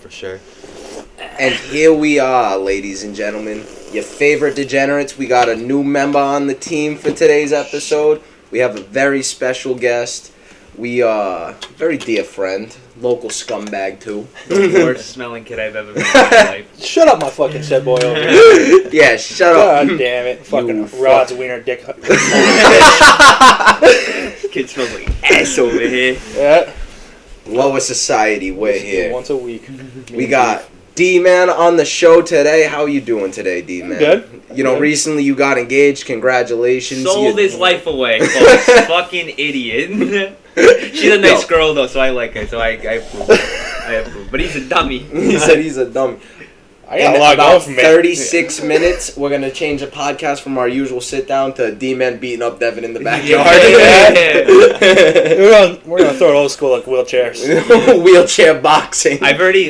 for sure. And here we are, ladies and gentlemen. Your favorite degenerates. We got a new member on the team for today's episode. We have a very special guest. We very dear friend, local scumbag too. The worst smelling kid I've ever met in my life. Shut up, my fucking shit boy over here. Yeah, shut up. God damn it. Fucking Rod's wiener dick. Kid smells like ass over here. Yeah. Lower society, we're here. Once a week. We got DMAN on the show today. How you doing today, DMAN? Good. You know, recently you got engaged. Congratulations. Sold his life away, folks. Fucking idiot. She's a nice girl, though, so I like her. So I approve. I approve. But he's a dummy. He said he's a dummy. I got In a lot about going for me. 36 minutes, we're going to change the podcast from our usual sit-down to D-Man beating up Devin in the backyard. Yeah. We're gonna throw it old school like wheelchairs. Wheelchair boxing. I've already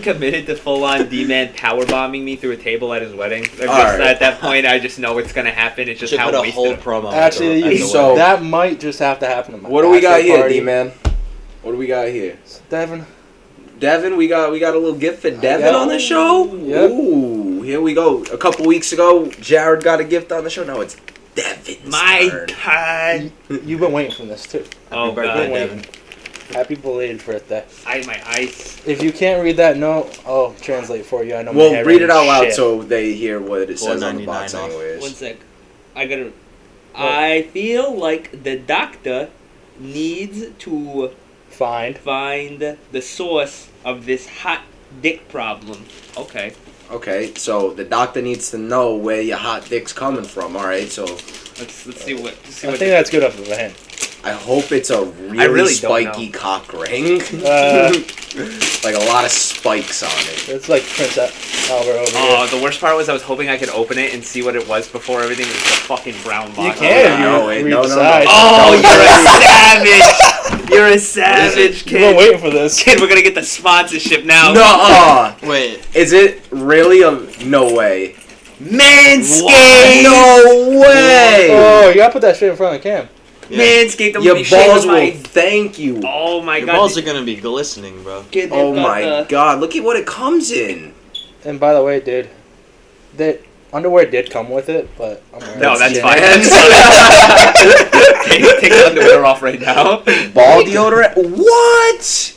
committed to full-on D-Man powerbombing me through a table at his wedding. At that point, I just know it's gonna happen. It's just Should how put a wasted. whole promo. Actually, So- that might just have to happen. What do we got here, D-Man? What do we got here? Devin, we got a little gift for Devin on the show? Yep. Ooh, here we go. A couple weeks ago, Jared got a gift on the show. Now it's Devin's My turn. God. you've been waiting for this too. Oh, birthday, God. Devin. Happy belated birthday. My eyes. If you can't read that note, I'll translate for you. I know. Well, my read it out loud shit. so they hear what it says on the box $4.99 off. anyways. 1 sec. I feel like the doctor needs to Find. find the source of this hot dick problem. Okay. Okay, so the doctor needs to know where your hot dick's coming from, alright? So Let's see what. I think that's good enough of a hint. I hope it's a really, really don't spiky know. cock ring. Like a lot of spikes on it. It's like Prince Albert over Oh, the worst part was I was hoping I could open it and see what it was before everything. It was a fucking brown here. box. You can. No, You wait, read no, the no, side. Oh, you're a savage! You're a savage, You've been kid. waiting for this. Kid, we're gonna get the sponsorship now. No, Wait. is it really a no way? Manscaped! No way! Oh, you gotta put that shit in front of the cam. Yeah. Manscaped. I'm Your gonna be shaving balls will my. thank you. Oh my Your god. balls are gonna be glistening, bro. Kid, they've Oh got my the- god, look at what it comes in. And by the way, dude, that underwear did come with it, but I'm wearing No, it. that's Yeah. fine. Take the underwear off right now. Ball deodorant? What?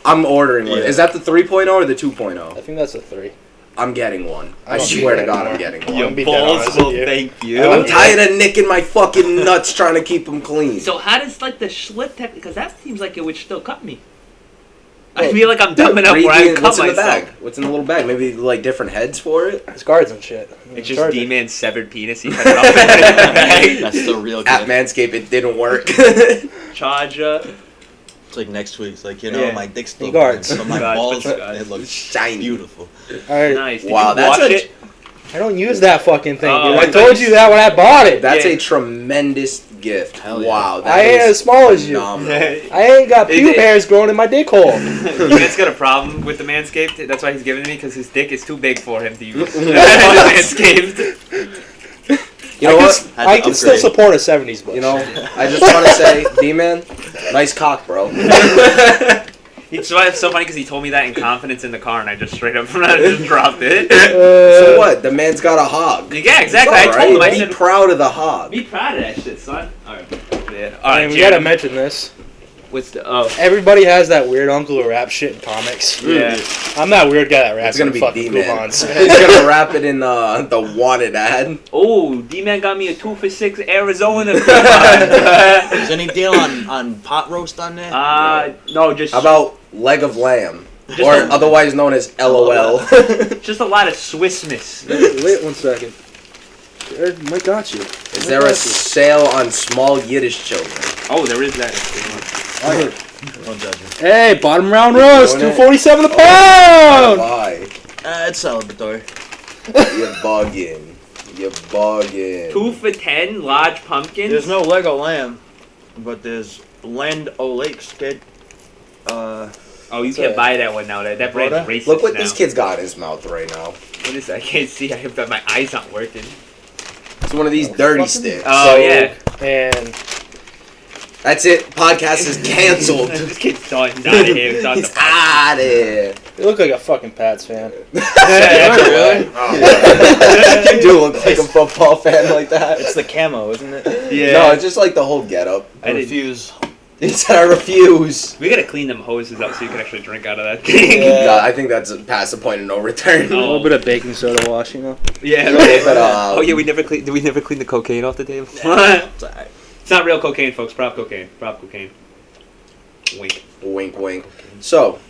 I'm ordering one. Yeah. Is that the 3.0 or the I 2.0? think that's a 3. I'm getting one. I I don't swear need to God, that I'm getting one. Your I'm be dead balls honest will with you. thank you. I'm tired of nicking my fucking nuts trying to keep them clean. So how does like the Schlitt tech? Because that seems like it would still cut me. I Well, feel like I'm dumb enough Read where I the- cut what's in the myself. bag? What's in the little bag? Maybe like different heads for it? It's guards and shit. It's just Charge it. D-Man's severed penis. He cut it off in the bag. That's the real At gift. Manscaped, it didn't work. Charger. It's like next week. It's like, Yeah. my dick's still Guards. going, but my Guards, balls, but guards. it looks Shiny. beautiful. Alright, Nice. Did Wow, you that's wash a- it? I don't use that fucking thing, Oh, dude. I I told thought you you- that when I bought it. That's Yeah. a tremendous gift. Hell yeah. Wow. That I ain't is as small as you. phenomenal. I ain't got It- pube hairs growing in my dick hole. Man's got a problem with the Manscaped. That's why he's giving it to me, because his dick is too big for him to use. Manscaped. You know what? Had to I can still upgrade. support a 70s bush. You know, I just want to say, D-Man, nice cock, bro. It's so funny because he told me that in confidence in the car, and I just straight up just dropped it. So what? The man's got a hog. Yeah, exactly. It's I all told him. right. I Be said, proud of the hog. be proud of that shit, son. All right. Yeah. All I right. mean, we Jared, gotta mention this. What's the? Oh. Everybody has that weird uncle who raps shit in comics. Yeah. I'm that weird guy that raps It's gonna in be fucking D-Man. coupons. He's gonna wrap it in the wanted ad. Oh, D-Man got me a 2 for $6 Arizona Is coupon. any deal on pot roast on there? No, just How about leg of lamb, Just or a- otherwise known as LOL? just a lot of Swiss miss. Wait 1 second. Mike got you. Is there a sale on small Yiddish children? Oh, there is that. Don't judge me. Hey, bottom round roast, Doing it. $2.47 a pound. Why? It's celebratory. You're bugging. You're bugging. 2 for $10 large pumpkins. There's no Lego lamb, but there's Land O'Lakes, kid. Oh, you can't buy that one now. That brand's Rhoda? racist Look what now. this kid's got in his mouth right now. What is that? I can't see. I have got my eyes not working. It's one of these dirty sticks. Oh, yeah. And That's it. Podcast is canceled. This kid's done. He's out of here. He's He's out of here. You look like a fucking Pats fan. Really? You do look like a football fan like that. It's the camo, isn't it? Yeah. No, it's just like the whole getup. I didn't- refuse. He said, I refuse. We gotta clean them hoses up so you can actually drink out of that thing. Yeah. No, I think that's past the point of no return. A little bit of baking soda wash, you know. Yeah. But, oh yeah, we never clean. Did we never clean the cocaine off the table? It's alright. It's not real cocaine, folks. Prop cocaine. Prop cocaine. Wink. Wink, wink. So,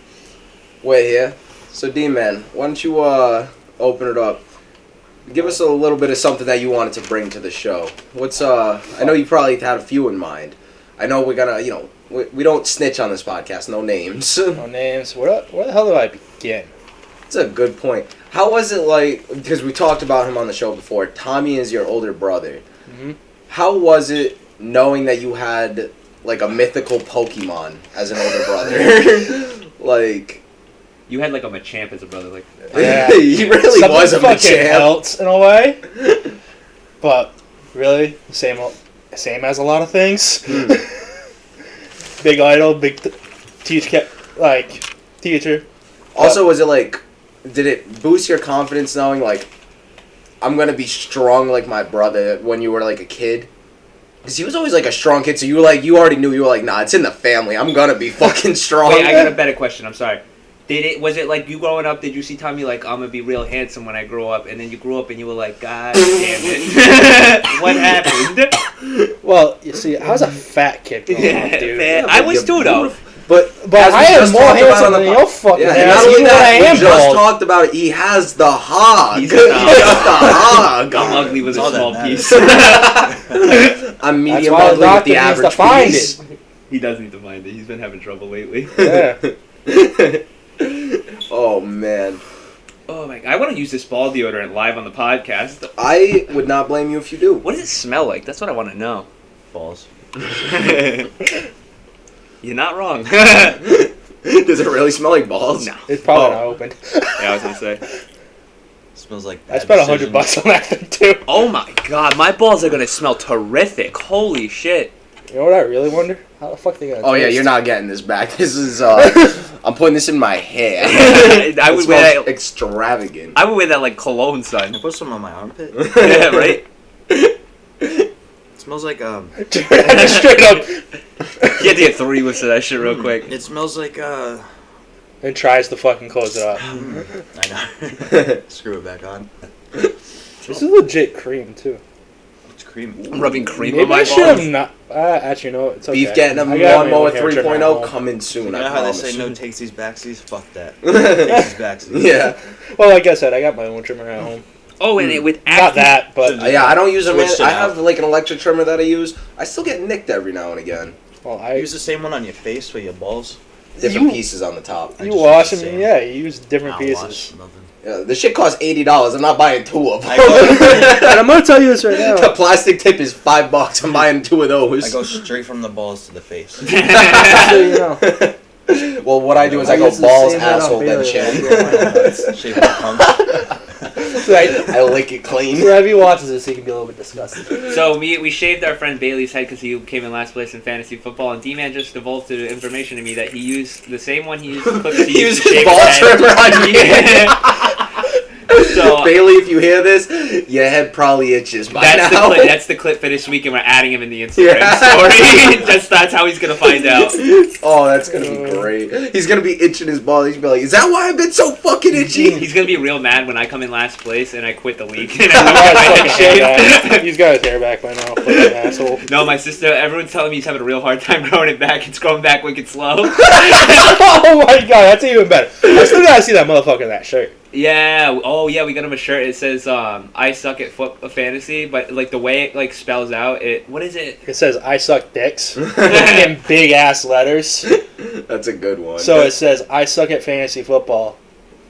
we're here. So, D-Man, why don't you open it up? Give us a little bit of something that you wanted to bring to the show. What's I know you probably had a few in mind. I know we're gonna, we don't snitch on this podcast. No names. No names. Where the hell do I begin? That's a good point. How was it like? Because we talked about him on the show before. Tommy is your older brother. Mm-hmm. How was it knowing that you had like a mythical Pokemon as an older brother? Like, You had like a Machamp as a brother, like. Yeah. he really Something was a fucking Machamp. else in a way. But really, same as a lot of things. Big idol, big teacher. Also, was it like, did it boost your confidence knowing like, I'm gonna be strong like my brother when you were like a kid? Because he was always like a strong kid, so you already knew, you were like, nah, it's in the family. I'm gonna be fucking strong. Wait, I got a better question. I'm sorry. Was it like you growing up? Did you see Tommy like I'm gonna be real handsome when I grow up, and then you grew up and you were like, God damn it, what happened? Well, you see, I was a fat kid growing Yeah, up, dude. man. I was too though. But as I we am just more talked about handsome on the than po- your fucking Yeah, ass. and not only Even when I that, am we just bald. talked about it. He has the hog. He's He the has the hog. I'm ugly with a That's all that small matters. piece. I'm That's medium why the ugly with doctor the needs average to find piece. it. He does need to mind it. He's been having trouble lately. Yeah. Oh man, Oh my god! I want to use this ball deodorant live on the podcast. I would not blame you if you do. What does it smell like? That's what I want to know. Balls. You're not wrong. Does it really smell like balls? No. It's probably Oh. not opened. Yeah, I was gonna say. Smells like I bad spent decisions. $100 on that thing too. Oh my god, my balls are gonna smell terrific. Holy shit. You know what I really wonder? How the fuck they gonna Oh yeah, taste? you're not getting this back. This is I'm putting this in my hair. I It would smells wear that. extravagant. I would wear that like cologne, son. I put some on my armpit. Yeah, right. It smells like Just straight up. You have to get 3 whiffs of that shit real quick. It smells like And tries to fucking close it up. I know. Screw it back on. This is legit cream too. It's cream. I'm rubbing cream Maybe on my I should balls. have not. Actually, no, it's okay. Beef getting a I got my lawnmower own hair trimmer at 3.0 home. coming soon. You know I how they promise. say no takesies backsies? Fuck that. Takesies backsies. Yeah. Well, like I said, I got my own trimmer at home. Oh, and it with Not acne. that, but Yeah, I don't use them. Switched it I out. have like an electric trimmer that I use. I still get nicked every now and again. well, Use the same one on your face for your balls. Different You- pieces on the top. I you just wash use them. the same. Yeah, you use different I'll pieces. wash nothing. Yeah, the shit costs $80. I'm not buying 2 of them. I go- And I'm gonna tell you this right The now. plastic tip is $5. I'm buying 2 of those. I go straight from the balls to the face. Just so you know. Well, what I do is I go use the balls, same one on asshole, then Bailey, chin. yeah. Shape of the pump. Right. I lick it clean. So if he watches this, he can be a little bit disgusted. So we shaved our friend Bailey's head because he came in last place in fantasy football, and D-Man just divulged the information to me that he used the same one he used the clips he He used used to his shave ball his head. trimmer on you. Yeah. So Bailey, if you hear this, your head probably itches by that's now. the clip. That's the clip for this week, and we're adding him in the Instagram Yeah. story. That's how he's gonna find out. Oh, that's gonna be great. He's gonna be itching his ball. He's gonna be like, "Is that why I've been so fucking itchy?" He's gonna be real mad when I come in last place and I quit the league. And He's got his I fucking hair back. shave. He's got his hair back by now. Fucking asshole. No, my sister. Everyone's telling me he's having a real hard time growing it back. It's growing back wicked slow. Oh my god, that's even better. I still gotta see that motherfucker in that shirt. Yeah. Oh, yeah. We got him a shirt. It says, "I suck at fantasy," but like the way it like spells out, it. What is it? It says "I suck dicks" in big ass letters. That's a good one. So it says "I suck at fantasy football,"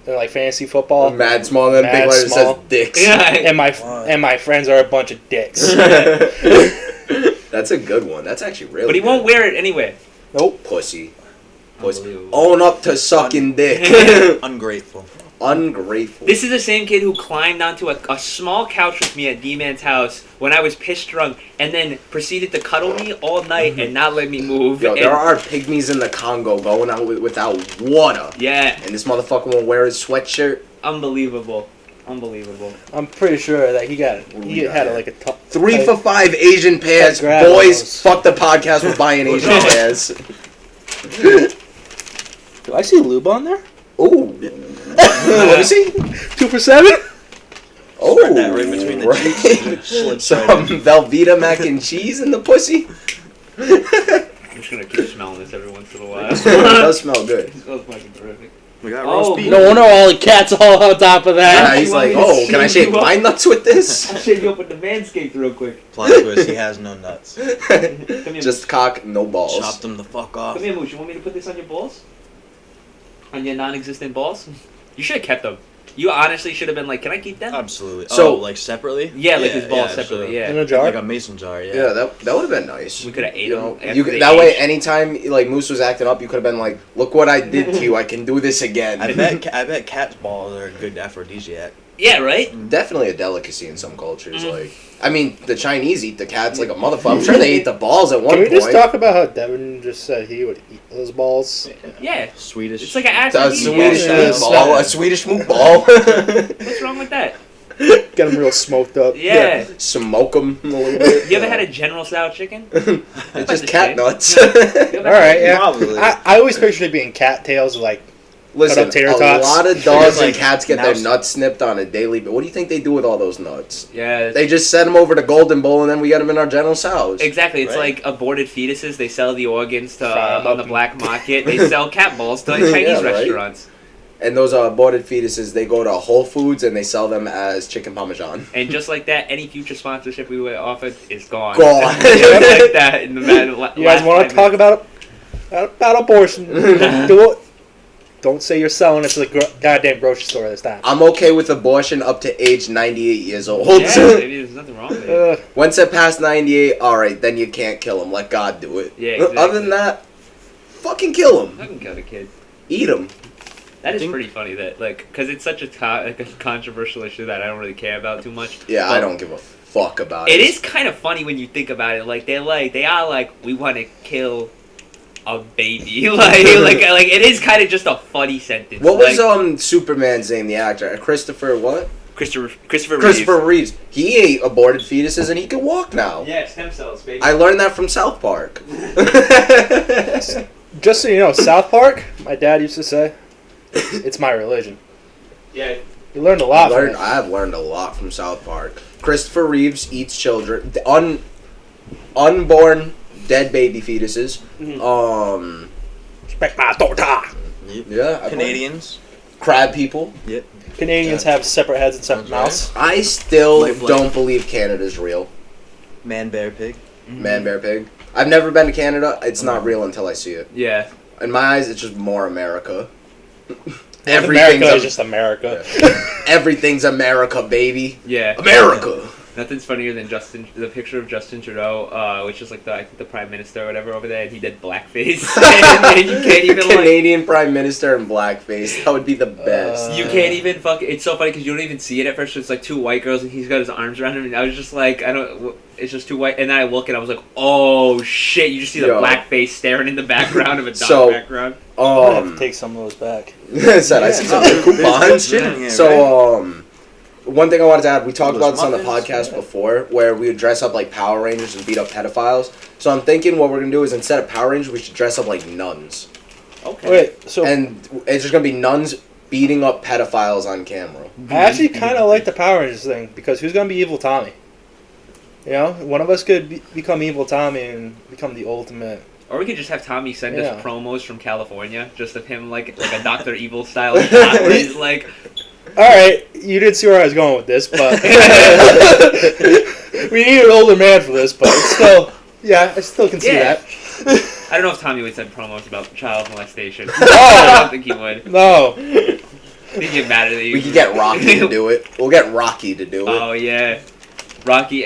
and like fantasy football. mad small, and then big Mad letters small. says dicks. Yeah. And my friends are a bunch of dicks. That's a good one. That's actually really. But he good. won't wear it anyway. Nope. Pussy. Pussy. Unbelievable. Own up to sucking dick. Ungrateful. Ungrateful. This is the same kid who climbed onto a small couch with me at D-Man's house when I was pissed drunk and then proceeded to cuddle me all night and not let me move. Yo, and, there are pygmies in the Congo going out without water. Yeah. And this motherfucker won't wear his sweatshirt. Unbelievable. I'm pretty sure that he do we got had here? like a top 3 for 5 Asian pairs. grab Boys, those. fuck the podcast. We're buying Asian pairs. Do I see lube on there? Ooh. Let me see. 2 for 7? Oh, Spread that right between the cheeks and it slips Some right in. Velveeta mac and cheese in the pussy. I'm just gonna keep smelling this every once in a while. It does smell good. It smells fucking terrific. We got Oh, roast beef. No wonder all the cats all on top of Yeah, that. he's You want like, me to oh, can I shave shave you up? my nuts with this? I'll shave you up with the Manscaped real quick. Plot twist, he has no nuts. Come here, Just cock, no balls. Chop them the fuck off. Come here, Moosh. You want me to put this on your balls? On your non-existent balls? You should have kept them. You honestly should have been like, can I keep them? Absolutely. So- like separately? Yeah, like his balls separately, so- yeah. In a jar? Like a mason jar, yeah. Yeah, that would have been nice. We could have ate You them. know, after you they could, that way, aged. anytime like Moose was acting up, you could have been like, "Look what I did to you! I can do this again." I bet cat's balls are a good aphrodisiac. Yeah, right? Definitely a delicacy in some cultures. Mm. Like, I mean, the Chinese eat the cats like a motherfucker. I'm sure they ate the balls at one Can we point. just talk about how Devin just said he would eat those balls? Yeah. Swedish. It's like an a aphrodisiac. Swedish Yeah. meatball, a Swedish meatball. What's wrong with that? Get them real smoked up. Yeah. Smoke them a little bit. You ever had a General Tso chicken? It's just cat nuts. You ever All right, yeah. Probably. I always pictured it being cattails, like Listen, tater a tots. lot of dogs and Like cats get their mouse- nuts snipped on a daily. But what do you think they do with all those nuts? Yeah. They just send them over to Golden Bowl, and then we get them in our General Tso's. Exactly. It's Right. like aborted fetuses. They sell the organs to Fry 'em on up the and- black market. They sell cat balls to like, Chinese Yeah, right. restaurants. And those aborted fetuses, they go to Whole Foods and they sell them as chicken parmesan. And just like that, any future sponsorship we were offered is gone. Gone. Just like that in the you guys want to talk about abortion? do it. Don't say you're selling it to the goddamn grocery store this time. I'm okay with abortion up to age 98 years old. Yeah, maybe there's nothing wrong with it. Once it past 98, alright, then you can't kill them. Let God do it. Yeah, exactly. Other than that, fucking kill them. I can kill a kid. Eat them. That is Think- pretty funny that like because it's such a controversial issue that I don't really care about too much. Yeah, But I don't give a fuck about it. It is kind of funny when you think about it. Like they are like we want to kill a baby. like it is kind of just a funny sentence. What was like, Superman's name, the actor? Christopher what? Christopher Christopher Reeves. He ate aborted fetuses and he can walk now. Yeah, stem cells, baby. I learned that from South Park. Just so you know, South Park, my dad used to say, it's my religion. Yeah. You learned a lot from it. I have learned a lot from South Park. Christopher Reeves eats children, unborn dead baby fetuses. Respect my daughter. Yep. Yeah, Canadians. crab people. Yep. Canadians have separate heads and separate Sounds mouths. I still Lifelike. don't believe Canada's real. Man, bear, pig. Man, bear, pig. I've never been to Canada. It's not real until I see it. Yeah. In my eyes, it's just more America. America is just America. Everything's America, baby. Yeah. America. Nothing's funnier than the picture of Justin Trudeau, which is like I think the prime minister or whatever over there, and he did blackface. and you can't even like. Canadian Prime Minister in blackface. That would be the best. You can't even fuck. It's so funny because you don't even see it at first. It's like two white girls and he's got his arms around him, and I was just like, I don't. It's just two white. And then I look and I was like, oh shit! You just see the Yo. blackface staring in the background of a dark So, background. I have to take some of those back. Said I see some good coupons. Yeah. So one thing I wanted to add, we talked Those about this on the muffins, podcast yeah. before, where we would dress up like Power Rangers and beat up pedophiles. So I'm thinking what we're gonna do is instead of Power Rangers, we should dress up like nuns, Okay. Wait, so and it's just gonna be nuns beating up pedophiles on camera. I actually kind of like the Power Rangers thing because who's gonna be Evil Tommy? You know, one of us could become Evil Tommy and become the ultimate. Or we could just have Tommy send Yeah. us promos from California, just of him like a Dr. Evil style shot where he's like, All right, you did see where I was going with this, but we need an older man for this. But it's still, yeah, I still can see Yeah. that. I don't know if Tommy would send promos about child molestation. No. I don't think he would. No, He'd get mad at you. We could get Rocky to do it. We'll get Rocky to do it. Oh yeah, Rocky.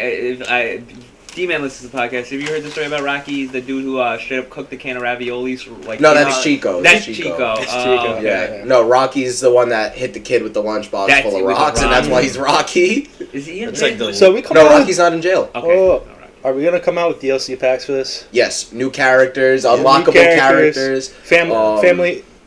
D-Man listens to the podcast. Have you heard the story about Rocky, the dude who straight up cooked a can of raviolis? Like, No, that's Chico. That's Chico. It's Oh, Chico. okay. Yeah. No, Rocky's the one that hit the kid with the lunchbox That's full of it, with the rocks, and that's why rocks. he's Rocky. Is he in It's there? like the So we come No, out. Rocky's not in jail. Okay. Oh. All right. Are we gonna come out with DLC packs for this? Yes, new characters, Yeah, new unlockable characters.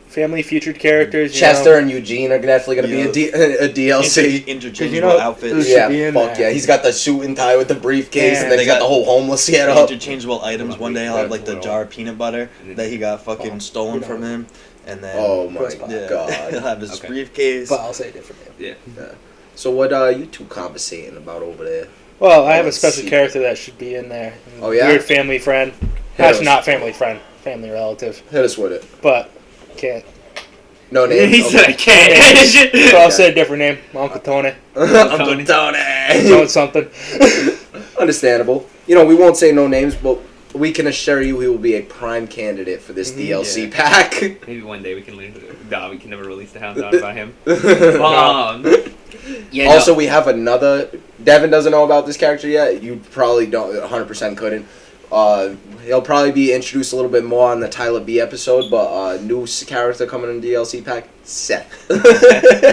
Family featured characters. you Chester know. and Eugene are definitely going to Yeah. be a DLC. interchangeable you know- outfits. should be Yeah, in fuck there. yeah. He's got the suit and tie with the briefcase, Yeah. and then They he's got got the whole homeless get up. Interchangeable items. One day I'll have like the jar of peanut butter that he got fucking stolen from him, and then Oh my Gross yeah, god. he'll have his Okay. briefcase. But I'll say a different name. So what you two conversating about over there? Well, I have a Let's special see. character that should be in there. Oh, yeah? Weird family friend. Hit Actually, us. not family friend. Family relative. Hit us with it. But can't. No name. He said I Okay. can't. So I'll say a different name. Uncle Tony. Uncle Tony. Doing something. Understandable. You know, we won't say no names, but we can assure you he will be a prime candidate for this Mhm. DLC Yeah. pack. Maybe one day we can learn. No, we can never release the Hound Dog about him. Yeah. Also, we have another. Devin doesn't know about this character yet. You probably don't. 100% couldn't. He'll probably be introduced a little bit more on the Tyler B episode, but new character coming in DLC pack, Seth.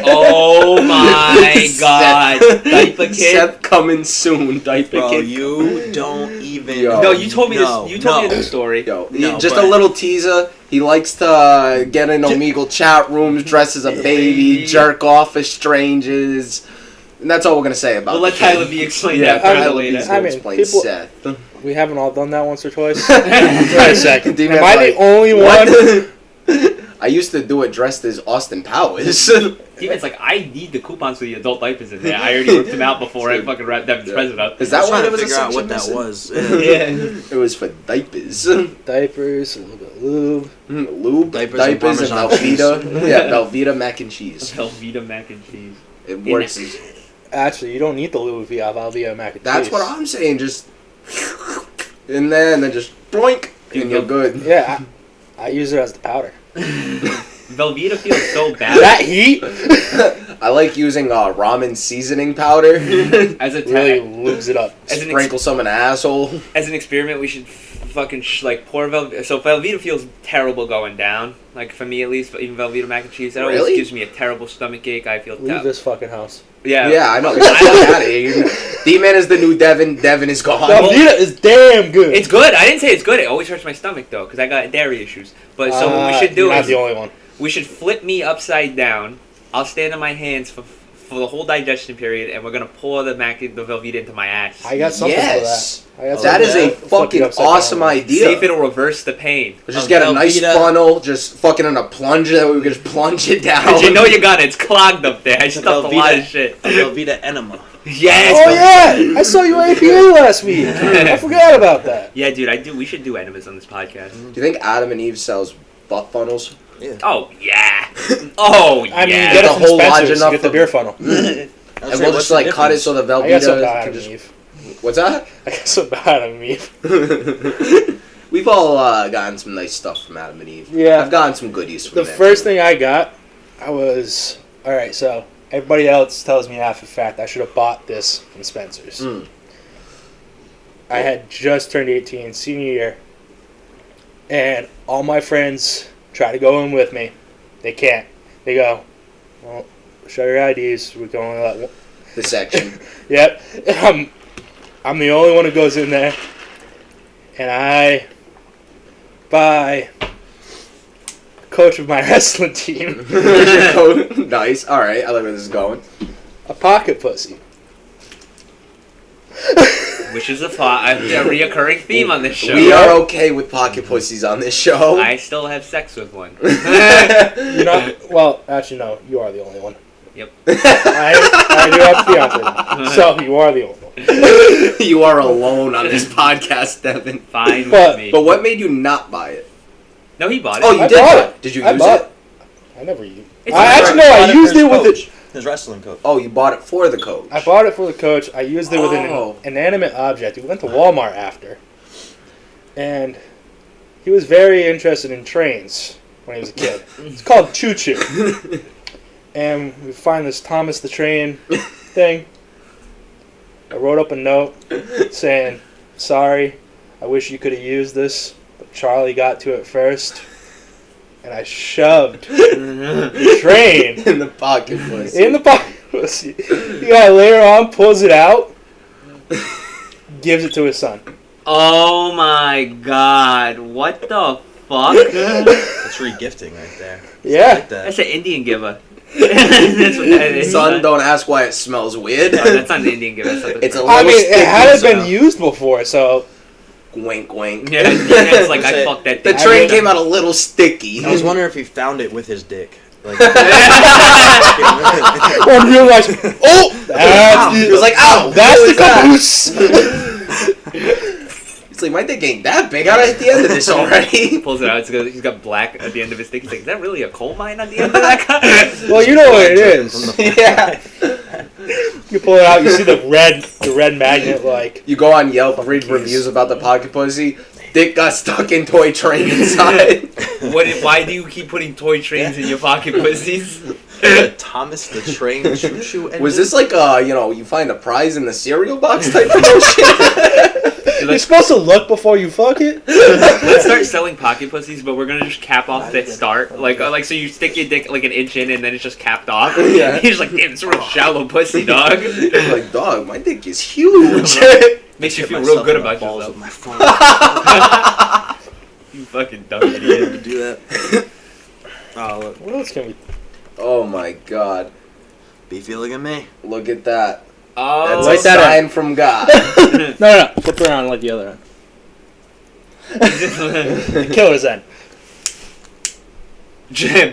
Oh my god. Diaper kid. Seth coming soon. Diaper Bro, kid. you don't even. Yo. No, you told me No, this. You told me a no. new story. Yo, No, just but- a little teaser. He likes to get in Omegle chat rooms, dress as a baby, jerk off for strangers. And that's all we're gonna say about We'll let the kid. Tyler B explain Yeah, that further Tyler later. B's I gonna mean, explain people- Seth. We haven't all done that once or twice. Wait Wait a second. D-Man's Am I like, the only one? What? I used to do it dressed as Austin Powers. Demon's like, I need the coupons for the adult diapers in there. I already ripped them out before I fucking wrapped Devin's present up. Is I that was why trying there to was a figure out section what that missing? was. Yeah. It was for diapers. Diapers, a little bit of lube. Lube, Diapers diapers, and and Parmesan cheese. Velveeta. Yeah, Velveeta mac and cheese. Velveeta mac and cheese. It works. Actually, you don't need the lube if you have Velveeta mac and That's cheese. what I'm saying. Just in there and then just boink, and you're good. Yeah, I use it as the powder. Velveeta feels so bad. That heat I like using ramen seasoning powder. As a really lubes it up. As an Sprinkle some in the asshole. as an experiment, we should fucking like pour Velveeta. So Velveeta feels terrible going down. Like for me at least, even Velveeta mac and cheese, that always Really? gives me a terrible stomach ache. I feel Leave this fucking house. Yeah, I know. Get the fuck out of here. D-Man is the new Devin. Devin is gone. Velveeta is damn good. It's good. I didn't say it's good. It always hurts my stomach though, because I got dairy issues. But so what we should do you're not is the only one. we should flip me upside down. I'll stand on my hands for the whole digestion period, and we're gonna pour the Velveeta into my ass. I got something Yes. for that. I got That is a Flip you fucking upside awesome down. See idea. if it'll reverse the pain. Just get a nice Velveeta. funnel, just fucking in a plunger that we could just plunge it down. But you know you got it. It's clogged up there. I stuffed a lot of shit. A Velveeta enema. Yes. Oh yeah, I saw you APA last week. I forgot about that. Yeah, dude. We should do enemas on this podcast. Do you think Adam and Eve sells butt funnels? Oh yeah. Oh yeah. I mean, you Get get the it from whole Spencer's. large You enough get the of- beer funnel. And we'll just like cut it so the I got some Velveeta Adam can and just. Eve. What's that? I got some Adam and Eve. We've all gotten some nice stuff from Adam and Eve. Yeah. I've gotten some goodies from The them. first thing I got, I was alright. So everybody else tells me after the fact I should have bought this from Spencer's. Mm. I had just turned 18, senior year, and all my friends try to go in with me. They can't. They go, well, show your IDs. We're going to let one. The section. Yep. I'm the only one who goes in there, and I buy coach of my wrestling team Here's your code. Nice. All right. I like where this is going. a pocket pussy. Which is a reoccurring theme on this show. We are okay with pocket pussies on this show. I still have sex with one. You're not. Well, actually, no. You are the only one. Yep. I do have a fiance now, so you are the only one. You are alone on this podcast, Devin. Fine But- with me. But what made you not buy it? No, he bought it. Oh, you I did bought buy it. it. Did you I use bought it? I never used. It's I a- actually no. I used it with it. coach. His wrestling coach. Oh, you bought it for the coach. I bought it for the coach. I used it with Oh. an inanimate object. We went to Walmart after, and he was very interested in trains when he was a kid. It's called Choo Choo. And we find this Thomas the Train thing. I wrote up a note saying, sorry. I wish you could have used this, but Charlie got to it first. And I shoved the train In the pocket pussy. in the pocket pussy. The guy later on pulls it out, gives it to his son. Oh my god. What the fuck? That's regifting right there. Yeah. I like that. That's an Indian giver. That's what that is. Son, don't ask why it smells weird. No, that's not an Indian giver. That's not the It's a I little mean, it hadn't sticky, been so- used before, so Wink, wink. Yeah, it's like I fucked that The thing. train came out a little sticky. I was wondering if he found it with his dick. Like, one realized, oh, that's He was like, ow! that's what the was caboose. He's like, my dick ain't that big. How'd I hit the end of this already? Pulls it out. He's got black at the end of his stick. He's like, is that really a coal mine at the end of that guy? Well, you know what it is. Yeah. You pull it out, you see the red magnet, like. You go on Yelp, read reviews about the pocket pussy. Dick got stuck in toy train inside. Why do you keep putting toy trains in your pocket pussies? Thomas the Train Choo Choo engine? Was this like you find a prize in the cereal box type of motion? You're supposed to look before you fuck it. Let's start selling pocket pussies, but we're gonna just cap off the start. Like so you stick your dick like an inch in, and then it's just capped off. Yeah. He's like, damn, it's a real shallow pussy, dog. I'm like, dog, my dick is huge. Makes you Hit feel real myself good in the about balls yourself. with my phone. You fucking dumb idiot. Do that. Oh, look. What else can we? Oh my god. Beefy, look at me. Look at that. Oh, That's Like a that sign from God. No. Flip it around like the other end. Kill his end.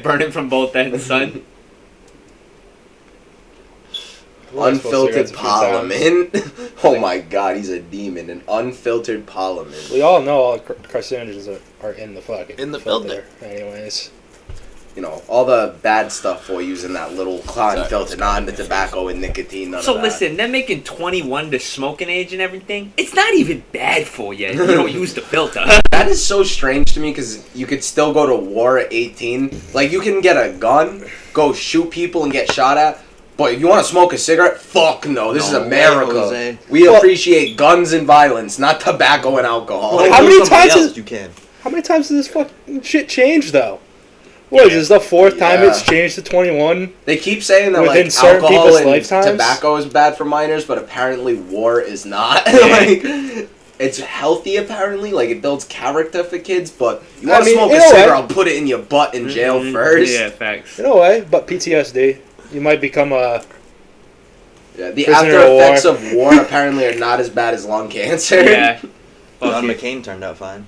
burn it from both ends, son. Unfiltered parliament. Oh my god, he's a demon. An unfiltered parliament. We all know all carcinogens are in the fucking In the filter. Anyways. You know, all the bad stuff for using that little cotton Sorry, filter, not the tobacco and nicotine, none So of that. listen, they're making 21 to smoking age and everything. It's not even bad for you. You don't use the filter. That is so strange to me because you could still go to war at 18. Like, you can get a gun, go shoot people and get shot at. But if you want to smoke a cigarette, fuck no. This is No way, America. Jose. We appreciate guns and violence, not tobacco and alcohol. Well, How kill many somebody times else, is- you can? How many times has this fucking shit changed though? What is this the fourth time Yeah. it's changed to 21? They keep saying that Within like certain alcohol people's and lifetimes? tobacco is bad for minors, but apparently war is not. Yeah. Like, it's healthy apparently. Like it builds character for kids, but you I want to mean, smoke in a a way- cigarette, I'll put it in your butt in jail first. Yeah, facts. In a way, but PTSD. You might become a. Yeah, the Prisoner after of war. effects of war apparently are not as bad as lung cancer. Yeah. Fuck John you. McCain turned out fine.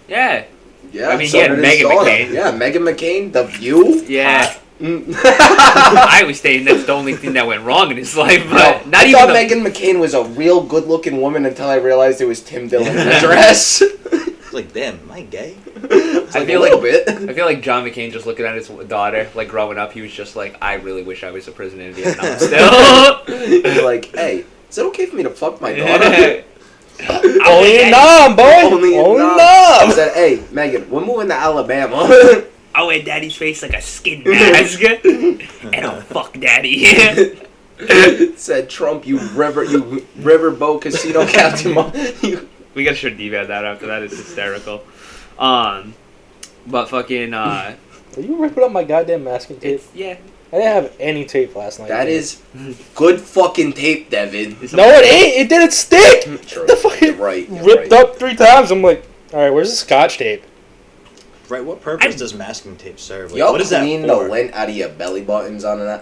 Yeah. Yeah, I mean, so he had did his Meghan daughter. McCain. Yeah, Meghan McCain, The View. Yeah. Mm. I was saying that's the only thing that went wrong in his life, but not I even thought the, Meghan McCain was a real good-looking woman until I realized it was Tim Dillon in a dress. It's like, damn, am I gay? It's I like feel a little like- bit. I feel like John McCain just looking at his daughter, like growing up, he was just like, I really wish I was the president of Vietnam still. He's like, hey, is it okay for me to fuck my daughter? Only in Nam, boy! Only in Nam. Nam! I said, hey, Megan, we're moving to Alabama. I'll wear daddy's face like a skin mask, and I'll fuck daddy. Said Trump, you riverboat casino captain. You. We gotta show D-Van that after that. It's hysterical. But fucking, Are you ripping up my goddamn masking tape? yeah. I didn't have any tape last night. That is good fucking tape, Devin. It's No, it ain't! It didn't stick! True. The fucking You're right. You're ripped right. up 3 times. I'm like, alright, where's the scotch tape? Right, what purpose does masking tape serve? Like, Y'all what is that clean for? the lint out of your belly buttons on a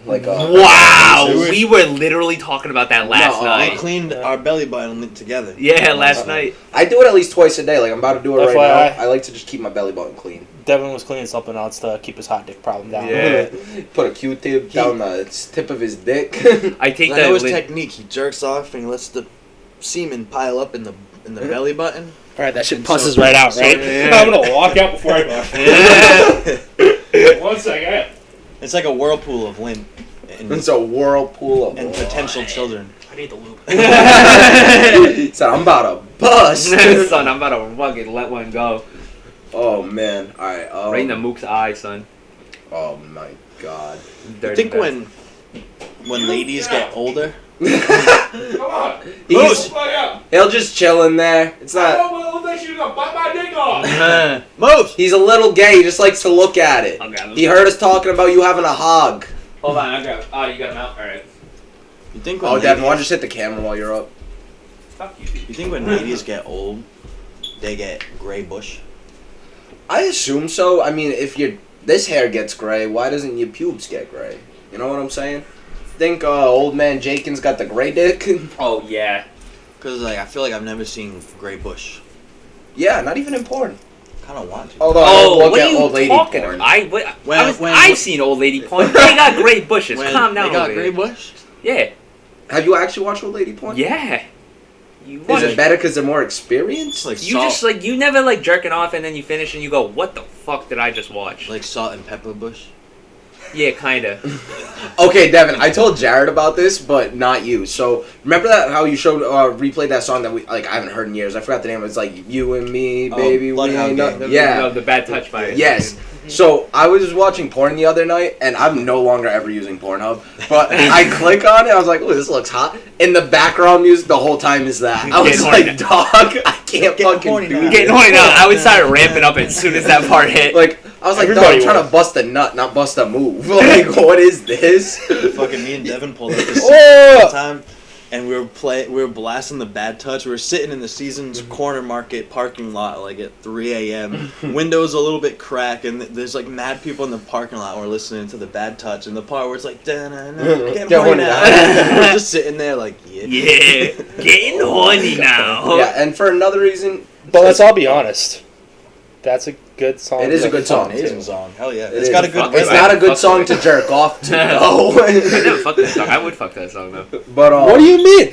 like a. Wow, So we were literally talking about that last No, We night. cleaned our belly button together. Yeah, last night. I do it at least twice a day. Like I'm about to do it right FYI. now. I like to just keep my belly button clean. Devin was cleaning something else to keep his hot dick problem down. Yeah. Put a Q-tip down the tip of his dick. I take I that. know his lint- technique. He jerks off and he lets the semen pile up in the belly button. Alright, that shit And pusses so- right out, so- right? yeah. I'm gonna walk out before I go. Yeah. 1 second. It's like a whirlpool of lint and, It's a whirlpool of and potential children. I need the loop. So I'm about to bust. Son, I'm about to fucking let one go. Oh man! All right. Right in the mook's eye, son. Oh my god. I Dirty think bastard. when ladies get older, Come on. He'll just chill in there. It's I not. don't want to look like you're gonna bite my dick off. Moose. He's a little gay. He just likes to look at it. I'll grab him. He heard us talking about you having a hog. Hold on, I'll grab. Oh, you got him out. All right. You think when Oh, Devin, why don't you ladies, just hit the camera while you're up? Fuck you. you think when ladies get old, they get gray bush? I assume so. I mean, if this hair gets gray, why doesn't your pubes get gray? You know what I'm saying? Think old man Jenkins got the gray dick? Oh yeah. Cause like I feel like I've never seen gray bush. Yeah, not even in porn. Kind of want to. Although I Oh, don't look what at are you old lady talking porn. about? When- I've seen old lady porn. They got great bushes. When Calm down. They got over gray there. bush. Yeah. Have you actually watched old lady porn? Yeah. You Is watch. it better because they're more experienced? It's like You salt, just like you never like jerking off and then you finish and you go, what the fuck did I just watch? like salt and pepper bush. Yeah, kinda. Okay, Devin, I told Jared about this, but not you. So remember that how you showed replayed that song that I haven't heard in years. I forgot the name. It's like You and Me, Oh, Baby. We Bloodhound ain't Gang. no- yeah. No, the bad touch by it. Yes. So I was watching porn the other night, and I'm no longer ever using Pornhub. But I click on it, I was like, "Oh, this looks hot." And the background music the whole time is that. I was Getting horny like, "Dog, I can't Getting fucking horny do now. this." Getting horny now. I would start ramping up as soon as that part hit. Like I was like, "Dog, Everybody I'm trying was. to bust a nut, not bust a move." Like, what is this? Fucking me and Devin pulled up this Oh! time, and we were blasting the bad touch. We were sitting in the Seasons Corner Market parking lot like at 3 a.m. Windows a little bit cracked, and there's like mad people in the parking lot. We're listening to the bad touch, and the part where it's like, getting Get horny horny now. now. We're just sitting there like, yeah. Yeah, getting horny now. Yeah, and for another reason, But let's all be honest. That's a good song. It is a to good fuck song, to. Amazing song. Hell yeah. It It's is. got a good Fuck it's it. not a Fuck good with song it. to jerk off to. I No. never fucked that song. I would fuck that song though. But What do you mean?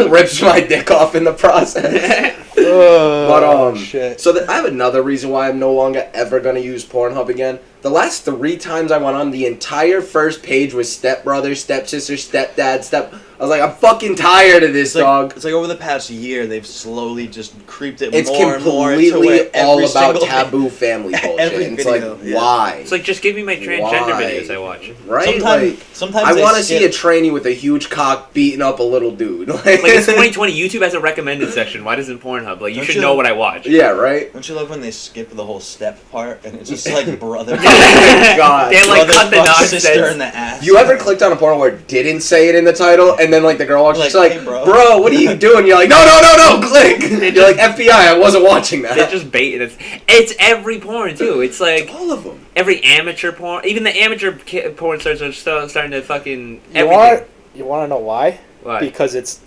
rips my dick off in the process. Oh, But shit. so I have another reason why I'm no longer ever gonna use Pornhub again. The last 3 times I went on, the entire first page was stepbrother, stepsister, stepdad, I was like, I'm fucking tired of this, It's like, dog. it's like over the past year, they've slowly just creeped it It's more and more into completely where all every about single taboo family bullshit. Every And it's video, like, yeah. why? It's like just give me my transgender Why? videos I watch. Right? Sometimes I they want to see a skip- trainee with a huge cock beating up a little dude. Like it's 2020. YouTube has a recommended section. Why doesn't Pornhub? Like you Don't should you- know what I watch. Yeah, right? Don't you love when they skip the whole step part and it's just like brother, God. They like brother cut the fuck sister in nonsense. the ass? You ever clicked on a porn where it didn't say it in the title, and then like the girl walks, Like, she's like, hey, bro. bro, what are you doing? You're like, no, click. You're like, FBI, I wasn't watching that. They're just baiting. It's every porn too. It's like all of them. every amateur porn. Even the amateur porn stars are still starting to fucking You everything. want to know why? Why? Because it's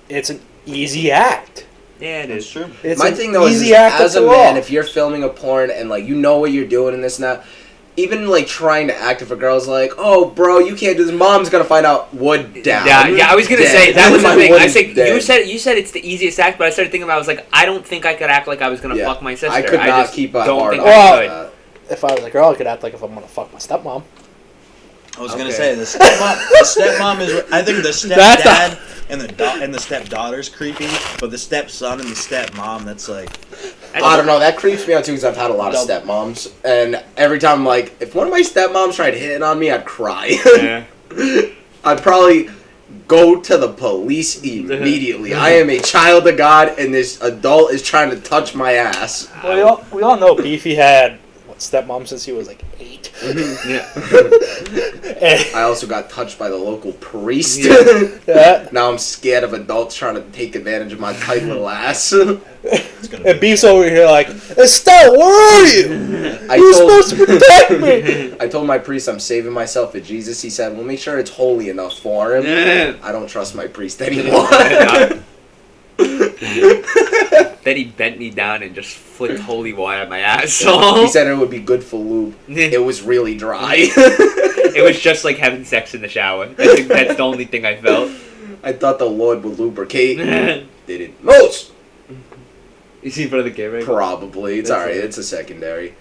an easy act. Yeah, it It's is. true. It's My an thing though is, easy act as to a pull man, off. if you're filming a porn and like you know what you're doing and this and that, even like trying to act if a girl's like, oh bro, you can't do this, mom's gonna find out, wood down. Yeah, I was gonna Dead. say that was the My thing. wood I is said dead. you said it's the easiest act, but I started thinking about. I was like, I don't think I could act like I was gonna Yeah. fuck my sister. I could not just keep a don't hard think on I Well, could. If I was a girl, I could act like if I'm gonna fuck my stepmom. I was gonna Okay. say the stepmom is. I think the That's stepdad and the stepdaughter's creepy, but the stepson and the stepmom, that's like. I don't know, that creeps me out too because I've had a lot of stepmoms, and every time like if one of my stepmoms tried hitting on me, I'd cry. Yeah. I'd probably go to the police immediately. I am a child of God, and this adult is trying to touch my ass. Well, we all know Beefy had stepmom since he was like 8. Yeah. And- I also got touched by the local priest. yeah. Now I'm scared of adults trying to take advantage of my tight little ass. It's gonna And be Beef's over here like, Estelle, where are you? I You're told- supposed to protect me. I told my priest I'm saving myself for Jesus. He said, well, make sure it's holy enough for him. Yeah. I don't trust my priest anymore. Then he bent me down and just flicked holy water at my asshole. He said it would be good for lube. It was really dry. It was just like having sex in the shower. I think that's the only thing I felt. I thought the Lord would lubricate. You Didn't. Most! see in front of the camera? Probably. It's That's alright. it. It's a secondary.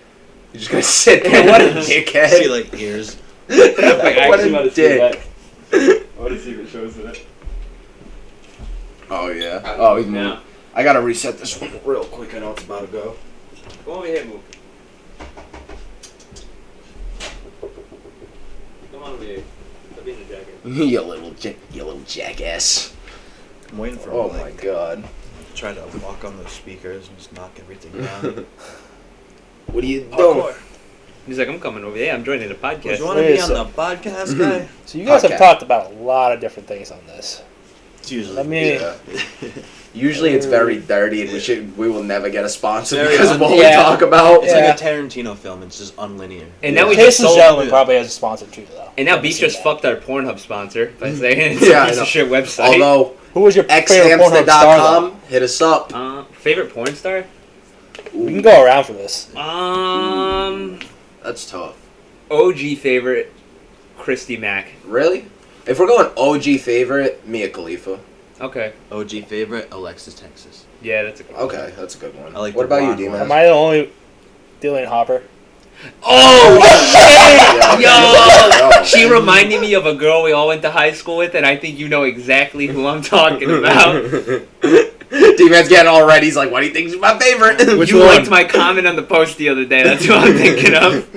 You're just gonna sit there. What a see dickhead. like ears. Like, I What actually a want to see dick. that. I want to see if it shows that. Oh, yeah. Oh, he's Yeah. moving. I gotta reset this one real quick. I know it's about to go. Go over here, move. Come on over here. I'll be in the jacket. you little jackass. I'm waiting for Oh him to, my god. try to walk on those speakers and just knock everything down. What are you doing? Hardcore. He's like, I'm coming over. Yeah, I'm joining the Would podcast. you want to be on So- the podcast, guy? So you guys Okay. have talked about a lot of different things on this. It's usually. Let me. Yeah. Usually it's very dirty and we will never get a sponsor Very because of what Yeah. we talk about. It's Yeah. like a Tarantino film. It's just unlinear. And now we Case just and sold. Gentleman probably has a sponsor too, though. And now Haven't Beach seen just that. fucked our Pornhub sponsor by saying it's Yeah, a I piece know. of shit website. Although Who was your favorite Pornhub star? xhamster.com, hit us up. Favorite porn star? Though? We can go around for this. That's tough. OG favorite, Christy Mack. Really? If we're going OG favorite, Mia Khalifa. Okay. OG favorite, Alexis, Texas. Yeah, that's a good one. Okay, that's a good one. I like what the about you, blonde D-Man? one. Am I the only Dillian Hopper? Oh shit! Yeah. Yo! She reminded me of a girl we all went to high school with, and I think you know exactly who I'm talking about. D-Man's getting all ready. He's like, what do you think is my favorite? Which you one? liked my comment on the post the other day. That's what I'm thinking of.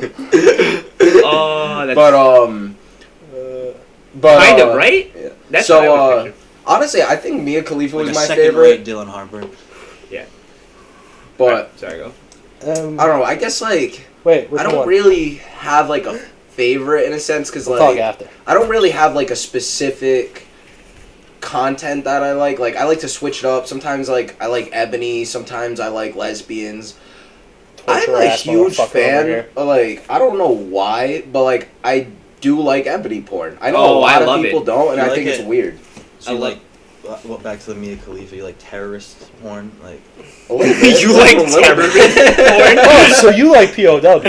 Oh, that's But, kind of right. Yeah. That's So, what I would picture. Honestly, I think Mia Khalifa Like was a my second favorite. rate Dylan Harper. But Sorry, go. I don't know. I guess like Wait, which I don't one? really have like a favorite in a sense because We'll talk like after. I don't really have like a specific content that I like. Like I like to switch it up. Sometimes like I like ebony. Sometimes I like lesbians. I'm Torture a ass huge motherfucker over fan. here. Of, like I don't know why, but like I do like ebony porn. I know Oh, a lot I of love people it. don't, and You I like think it's it? weird. So I you love- like, well, back to the Mia Khalifa, you like terrorist porn? Like, A little bit. You like A little bit. terrorist porn? Oh, so you like POW?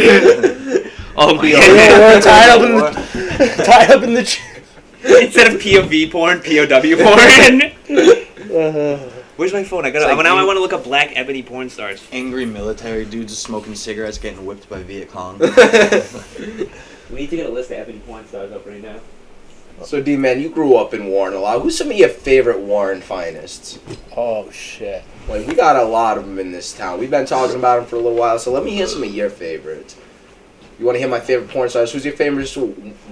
Oh my Yeah, god. We're tied up in the chair. Instead of POV porn, POW porn. Where's my phone? I got. It's like Now I you- want to look up black ebony porn stars. angry military dudes smoking cigarettes getting whipped by Viet Cong. We need to get a list of ebony porn stars up right now. So D-Man, you grew up in Warren a lot. Who's some of your favorite Warren finest? Oh shit. Like we got a lot of them in this town. We've been talking about them for a little while, so let me hear some of your favorites. You want to hear my favorite porn stars? Who's your favorite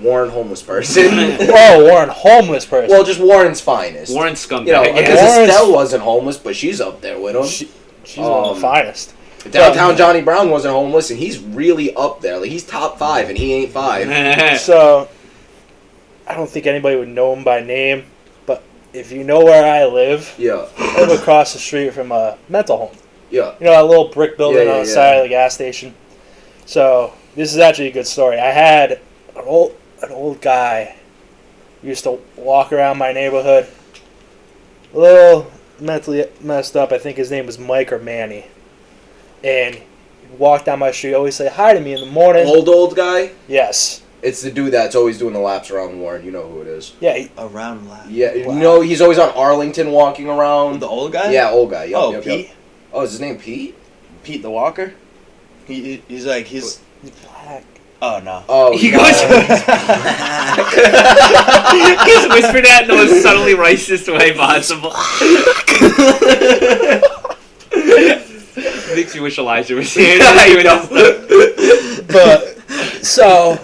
Warren homeless person? Oh, Warren, homeless person. Well, just Warren's finest. Warren scumbag. You know, yeah. because Warren's- Estelle wasn't homeless, but she's up there with him. She's one of the finest. Downtown Johnny Brown wasn't homeless, and he's really up there. Like he's top 5, and he ain't 5. So, I don't think anybody would know him by name, but if you know where I live, Yeah, I live across the street from a mental home. yeah. You know, that little brick building Yeah, on the yeah. side of the gas station. So, this is actually a good story. I had an old guy who used to walk around my neighborhood, a little mentally messed up. I think his name was Mike or Manny. And he'd walk down my street, always say hi to me in the morning. Old guy. Yes. It's the dude that's always doing the laps around Warren. You know who it is. Yeah, Around lap. Yeah, Wow. you know he's always on Arlington walking around. The old guy? Yeah, old guy. Yep, Oh, yep, Pete? Yep. Oh, is his name Pete? Pete the Walker? He's he's black. Oh, no. Oh, He no. goes- He's whispered that in the most subtly racist way possible. Makes you wish Elijah was here. I know. But, so,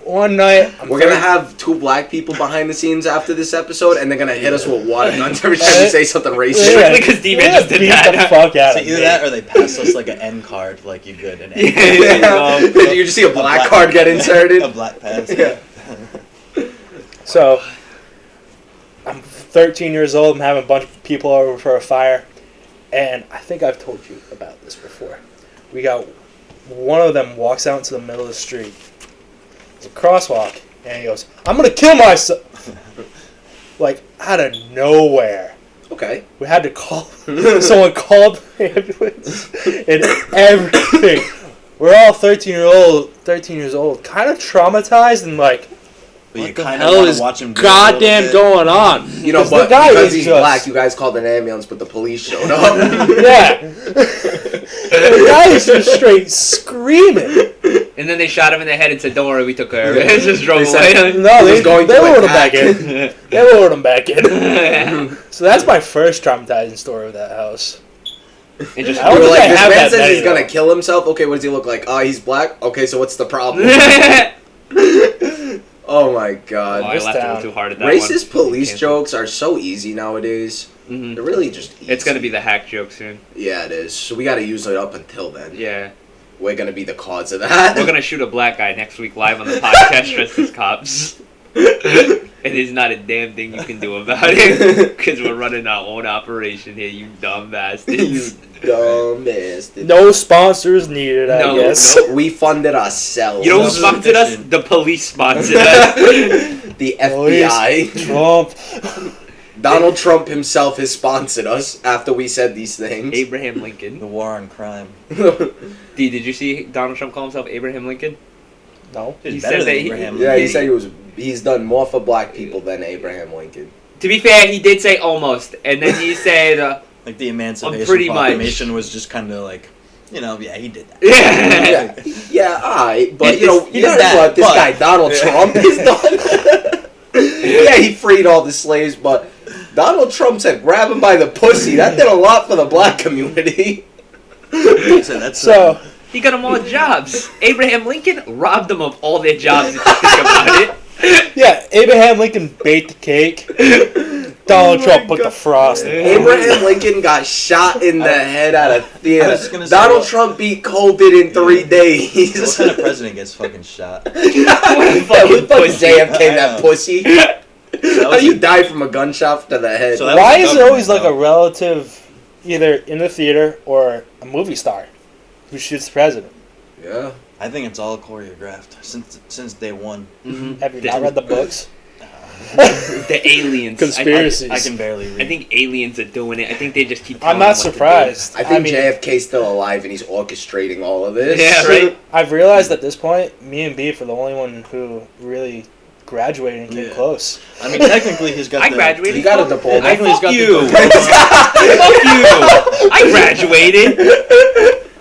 one night, We're gonna have 2 black people behind the scenes after this episode, and they're gonna hit us with water guns every time we say something racist. Yeah. Because D-Man we're just gonna did beat the that. fuck out So of either me. that or they pass us like an end card, like you good. An end Yeah. You just see a black card get inserted. A black pass. Yeah. So, I'm 13 years old. I'm having a bunch of people over for a fire. And I think I've told you about this before. We got one of them walks out into the middle of the street. It's a crosswalk. And he goes, I'm going to kill myself. Like, out of nowhere. Okay. We had to call. Someone called the ambulance. And everything. We're all 13 years old. Kind of traumatized and like, But you what the kind hell of is watch him do it a little goddamn bit. going on? You know, 'Cause the but guy because is he's just- black, you guys called an ambulance, but the police showed up. Yeah. The guy is just straight screaming. And then they shot him in the head and said, "Don't worry, we took care of it." Just drove They said- away. No, He was they going to lowered him attack. back in. They lowered him back in. So that's my first traumatizing story of that house. And just I You don't were think like, I this have man that says many, he's gonna though. kill himself. Okay, what does he look like? He's black. Okay, so what's the problem? Oh Oh my Oh, god. I laughed a little too hard at that Racist one. police Canceled. jokes are so easy nowadays. Mhm. They're really just easy. It's gonna be the hack joke soon. Yeah, it is. So we gotta use it up until then. Yeah. We're gonna be the cause of that. We're gonna shoot a black guy next week live on the podcast dressed as cops. And there's not a damn thing you can do about it. Because we're running our own operation here, you dumb You bastards. dumb bastard. No sponsors needed, I No. guess. We funded ourselves. You know who No sponsored us? competition. The police sponsored us. The FBI. Trump. Donald Trump himself has sponsored us after we said these things. Abraham Lincoln. The war on crime. D, did you see Donald Trump call himself Abraham Lincoln? No. He's He better said than that he- Abraham. Yeah, he Yeah, said he's done more for black people than Abraham Lincoln. To be fair, he did say almost. And then he said, Like the Emancipation pretty much. Proclamation was just kind of like, you know, yeah, he did that. yeah. Yeah, alright, but He you know, did you know that, what this but- guy Donald Trump has done. Yeah, he freed all the slaves, but Donald Trump said grab him by the pussy. That did a lot for the black community. So that's So, He got them all jobs. Abraham Lincoln robbed them of all their jobs, if you think about it. yeah, Abraham Lincoln baked the cake. Donald Oh Trump my put the God. frosting. Abraham Lincoln got shot in the head at a I theater. was gonna say, Donald what- Trump beat COVID in 3 days. What kind of president gets fucking shot? What a Fucking fucking pussy. JFK, I that know. pussy. How do you die from a gunshot to the head? So that Why was is it government, always like though. a relative, either in the theater or a movie star, who shoots the president? Yeah. I think it's all choreographed since day one. Mhm. Have you not read the books? The aliens. Conspiracies. I can barely read. I think aliens are doing it. I think they just keep. I'm telling not them what to do. surprised. I think mean, JFK's still alive and he's orchestrating all of this. Yeah, right. I've realized at this point, me and Beef are the only one who really graduated and came Yeah. close. I mean, technically, he's got. I the, graduated. He got a diploma. I Technically, he's fuck got you. the. Fuck you. I graduated.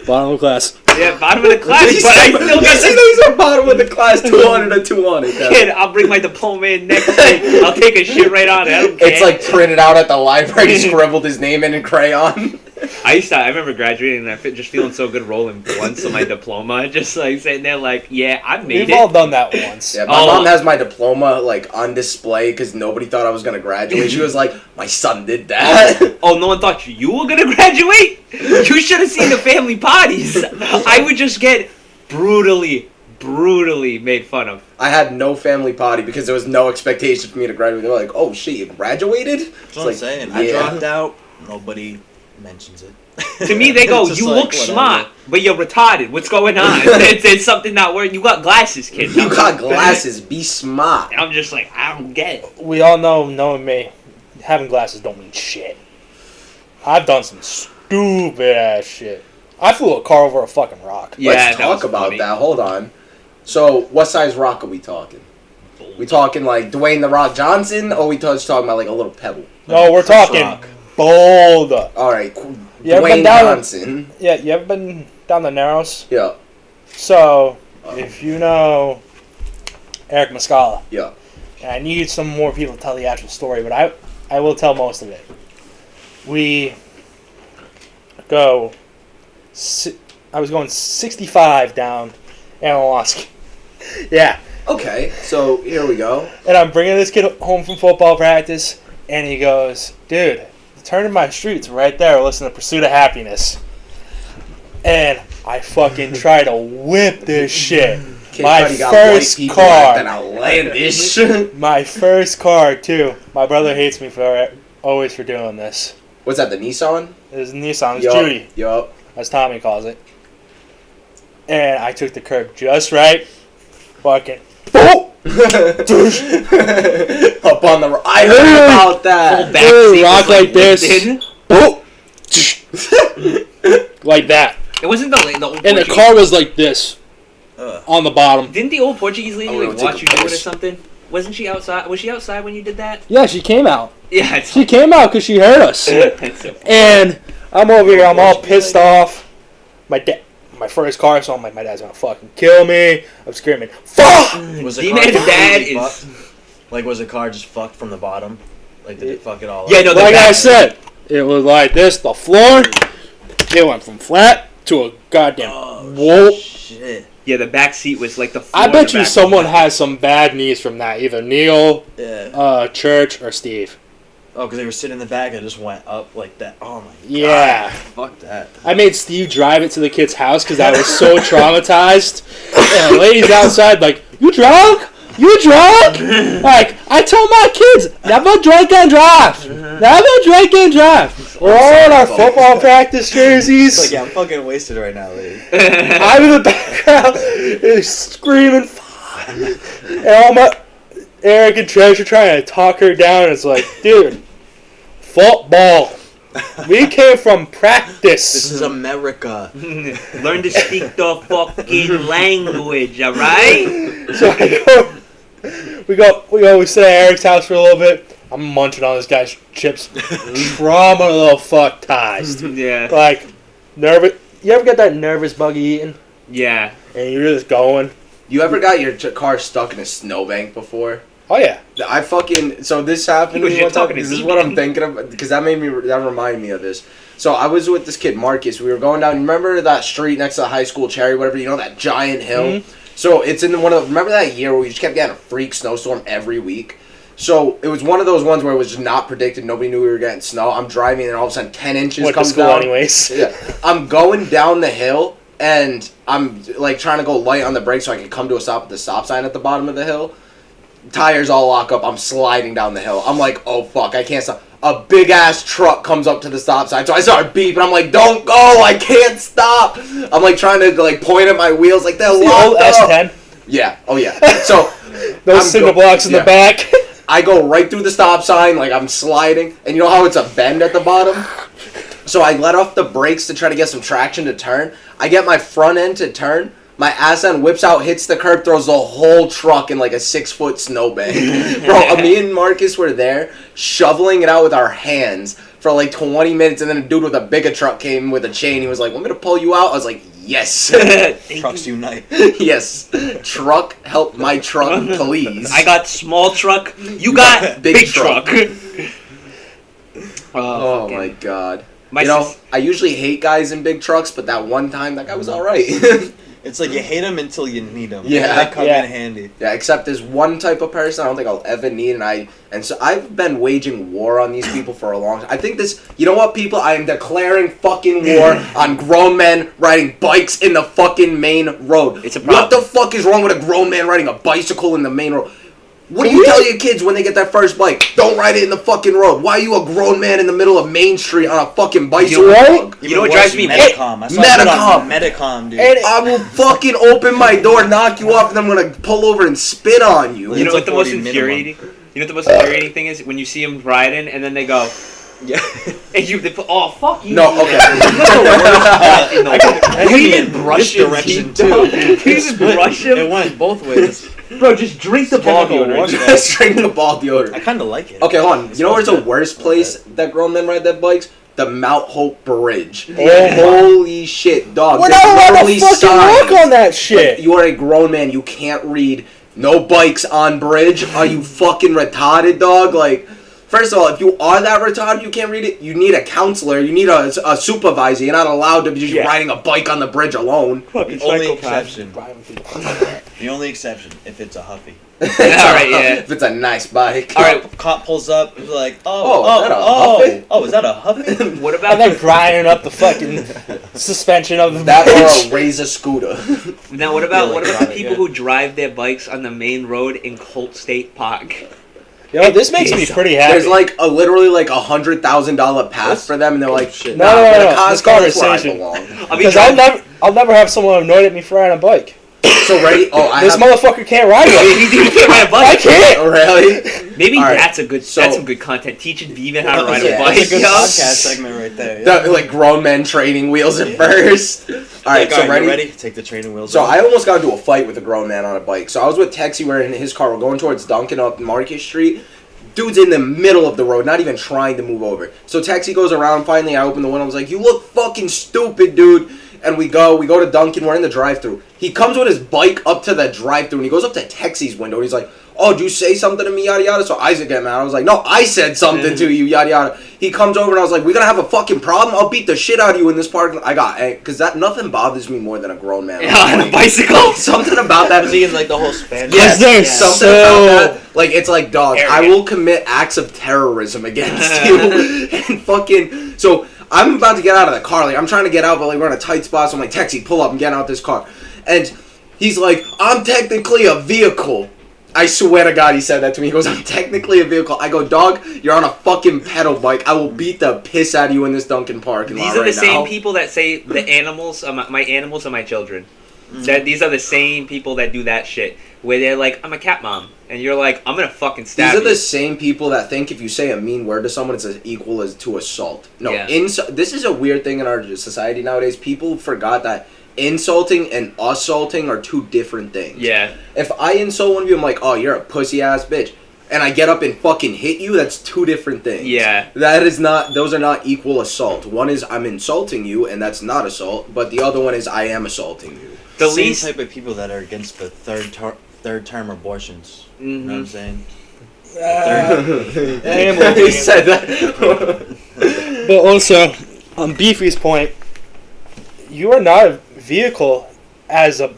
Bottom of class. Yeah, bottom of the class, but I still got He the he's on bottom of the class, 200 or 200. kid. I'll bring my diploma in next week. I'll take a shit right on it. I don't care. It's like printed out at the library, he scribbled his name in crayon. I remember graduating and just feeling so good rolling blunts on my diploma, just like sitting there like, yeah, I made We've all it. done that once. Yeah, my Oh. mom has my diploma like on display because nobody thought I was gonna graduate. She was like, "My son did that." Oh, no one thought you were gonna graduate? You should have seen the family parties. I would just get brutally made fun of. I had no family party because there was no expectation for me to graduate. They were like, "Oh shit, you graduated?" That's what I'm saying. I yeah. dropped out. Nobody mentions it. To me, they go, It's just you like, look whatever. smart, but you're retarded. What's going on? It's something not working. You got glasses, kid. You got glasses. Be smart. I'm just like, I don't get it. We all know, knowing me, having glasses don't mean shit. I've done some stupid ass shit. I flew a car over a fucking rock. Yeah, Let's that talk was about funny. that. Hold on. So, what size rock are we talking? We talking like Dwayne the Rock Johnson, or we just talking about like a little pebble? No, we're Chris talking Rock. bold. All right, You ever Dwayne been down? Johnson. Yeah, you ever been down the Narrows? Yeah, So, if you know Eric Muscala, yeah. and I need some more people to tell the actual story, but I will tell most of it. We go. I was going 65 down Analaska. Yeah, Okay, so here we go. and I'm bringing this kid home from football practice, and he goes, "Dude, the turn in my street's right there. Listen to Pursuit of Happiness." And I fucking try to whip this shit. Kid My Cudi got first white people car. acting outlandish. My first car too. My brother hates me for it, always for doing this. What's that? The Nissan? It was Nissan. It's Yup, Judy, Yup. as Tommy calls it. And I took the curb just right. Fucking. Boop! Up on the. I heard about Whole that. backseat rock was, like this. lifted. Boop! Like that. It wasn't the old And the Portuguese- car was like this Ugh. on the bottom. Didn't the old Portuguese lady I'm like gonna watch take you a do it or piss. something? Wasn't she outside? Was she outside when you did that? Yeah, she came out. Yeah, it's She came out because she heard us. it's so And I'm over here, I'm all pissed off. My first car, so I'm like, my dad's gonna fucking kill me. I'm screaming, fuck! Was the D-Man's car dad completely is- fucked? Like, was the car just fucked from the bottom? Like, did it fuck it all Yeah, up? no, the Like I back- said, it was like this. The floor, it went from flat to a goddamn Oh, whoa. shit. Yeah, the back seat was like the floor I in bet the you back. someone has some bad knees from that. Either Neil, Yeah. Church, or Steve. Oh, because they were sitting in the back and it just went up like that. Oh my god. Yeah. Fuck that. I made Steve drive it to the kid's house because I was so traumatized. And the lady's outside like, you drunk? You drunk? Like, I tell my kids, never drink and drive. Never drink and drive. We're all in our football practice jerseys. It's like, yeah, I'm fucking wasted right now, lady. I'm in the background screaming. And all my Eric and Treasure trying to talk her down. It's like, dude, football. We came from practice. This is America. Learn to speak the fucking language, alright? So we sit at Eric's house for a little bit. I'm munching on this guy's chips. Trauma a little fucked-ized. Yeah. Like, nervous. You ever get that nervous bug eating? Yeah. And you're just going. You ever got your car stuck in a snowbank before? Oh, yeah. I fucking so this happened to Because me you're one time. talking to This is me, what I'm man. thinking of because that reminded me of this. So I was with this kid Marcus. We were going down. Remember that street next to the high school, Cherry, whatever. You know that giant hill. Mm-hmm. So it's in one of. Remember that year where we just kept getting a freak snowstorm every week. So it was one of those ones where it was just not predicted. Nobody knew we were getting snow. I'm driving and all of a sudden 10 inches Went to comes school down. anyways. Yeah, I'm going down the hill and I'm like trying to go light on the brakes so I can come to a stop at the stop sign at the bottom of the hill. Tires all lock up. I'm sliding down the hill. I'm like, oh fuck, I can't stop. A big ass truck comes up to the stop sign, so I start beeping. I'm like, don't go, I can't stop. I'm like trying to like point at my wheels, like they're The locked old up. S10. Yeah, oh yeah. So Those I'm cinder blocks in yeah. the back. I go right through the stop sign, like I'm sliding, and you know how it's a bend at the bottom? So I let off the brakes to try to get some traction to turn. I get my front end to turn. My ass end whips out, hits the curb, throws the whole truck in like a 6-foot snowbank. Bro, me and Marcus were there, shoveling it out with our hands for like 20 minutes, and then a dude with a bigger truck came with a chain. He was like, want me to pull you out? I was like, yes. Trucks unite. Yes. Truck, help my truck, please. I got small truck. You got Big big truck. truck. Oh fucking- my god. My You know, sis- I usually hate guys in big trucks, but that one time, that guy was alright. It's like you hate them until you need them. Yeah. They come Yeah. in handy. Yeah, except there's one type of person I don't think I'll ever need, and so I've been waging war on these people for a long time. I think this, you know what, people? I am declaring fucking war on grown men riding bikes in the fucking main road. It's a What problem. the fuck is wrong with a grown man riding a bicycle in the main road? What do you tell your kids when they get their first bike? Don't ride it in the fucking road. Why are you a grown man in the middle of Main Street on a fucking bicycle? right? dog? You know what Even drives worse, me Medicom. I saw it on Medicom, dude. And I will fucking open my door, knock you off, and I'm gonna pull over and spit on you. You know It's what the like most 40 minimum. infuriating? You know what the most infuriating thing is when you see them riding and then they go, Yeah. and they put, oh fuck you. No, okay. You even brush this him, direction dog. too. You even brush It him, went both ways. bro. Just drink the ball chemical deodorant. warfare. Just drink the ball deodorant. I kind of like it. Okay, hold on. You know where's the smells good. worst place that grown men ride their bikes? The Mount Hope Bridge. Oh. Holy shit, dog. we're There's not allowed literally to fucking signs. walk on that Like, shit. you are a grown man. You can't read no bikes on bridge. Are you fucking retarded, dog? Like, first of all, if you are that retarded, you can't read it. You need a counselor. You need a supervisor. You're not allowed to be just Yeah. riding a bike on the bridge alone. Fucking Only psychopath. exception. The only exception if it's a Huffy. All right, yeah. If it's a nice bike. All right. Cop pulls up. He's like, Oh, oh, is that a oh, Huffy? oh, is that a Huffy? What And about then grinding up the fucking suspension of the That bridge. or a Razor scooter. now? What about Yeah, what like about the that, people yeah. who drive their bikes on the main road in Colt State Park? You know, this makes me pretty happy. There's like literally like $100,000 pass for them, and they're like, shit. No, nah, no, but no, a Costco, this that's where I conversation. belong. I'll be Because driving. I'll never have someone annoyed at me for riding a bike. So ready? Oh, I This have. motherfucker can't ride one. You can't ride a I bike. can't. Oh, really? Maybe All right, that's a good. so- that's some good content. Teaching Beaven how to ride Yeah, a bike. That's a good yo. podcast segment right there. Yeah. The, like grown men training wheels at first. All right, Like, so you ready? ready? Take the training wheels So off. I almost got into a fight with a grown man on a bike. So I was with Texie, we're in his car. We're going towards Duncan up Market Street. Dude's in the middle of the road, not even trying to move over. So Texie goes around. Finally, I open the window. I was like, "You look fucking stupid, dude." and we go to Dunkin', we're in the drive-thru. He comes with his bike up to the drive-thru, and he goes up to Texie's window, and he's like, oh, did you say something to me, yada yada? So Isaac get mad. I was like, no, I said something to you, yada yada. He comes over, and I was like, we're gonna have a fucking problem? I'll beat the shit out of you in this park. Because nothing bothers me more than a grown man. On a bicycle? Something about that. Was he in like the whole Spanish? Yes, something about that. Like, it's like, dog, Arrogant. I will commit acts of terrorism against you. And fucking, so I'm about to get out of the car. Like, I'm trying to get out, but like, we're in a tight spot. So I'm like, taxi, pull up, I'm getting out this car. And he's like, I'm technically a vehicle. I swear to God, he said that to me. He goes, I'm technically a vehicle. I go, dog, you're on a fucking pedal bike. I will beat the piss out of you in this Dunkin' parking lot These are the right same now. people that say the animals, my animals are my children. That these are the same people that do that shit. Where they're like, I'm a cat mom. And you're like, I'm gonna fucking stab These are you. the same people that think if you say a mean word to someone, it's as equal as to assault. No, Yeah. this is a weird thing in our society nowadays. People forgot that insulting and assaulting are two different things. Yeah. If I insult one of you, I'm like, oh, you're a pussy ass bitch. And I get up and fucking hit you, that's two different things. Yeah. Those are not equal assault. One is I'm insulting you, and that's not assault. But the other one is I am assaulting you. The Same least. type of people that are against the third term abortions. You know what I'm saying? He said that. But also, on Beefy's point, you are not a vehicle as a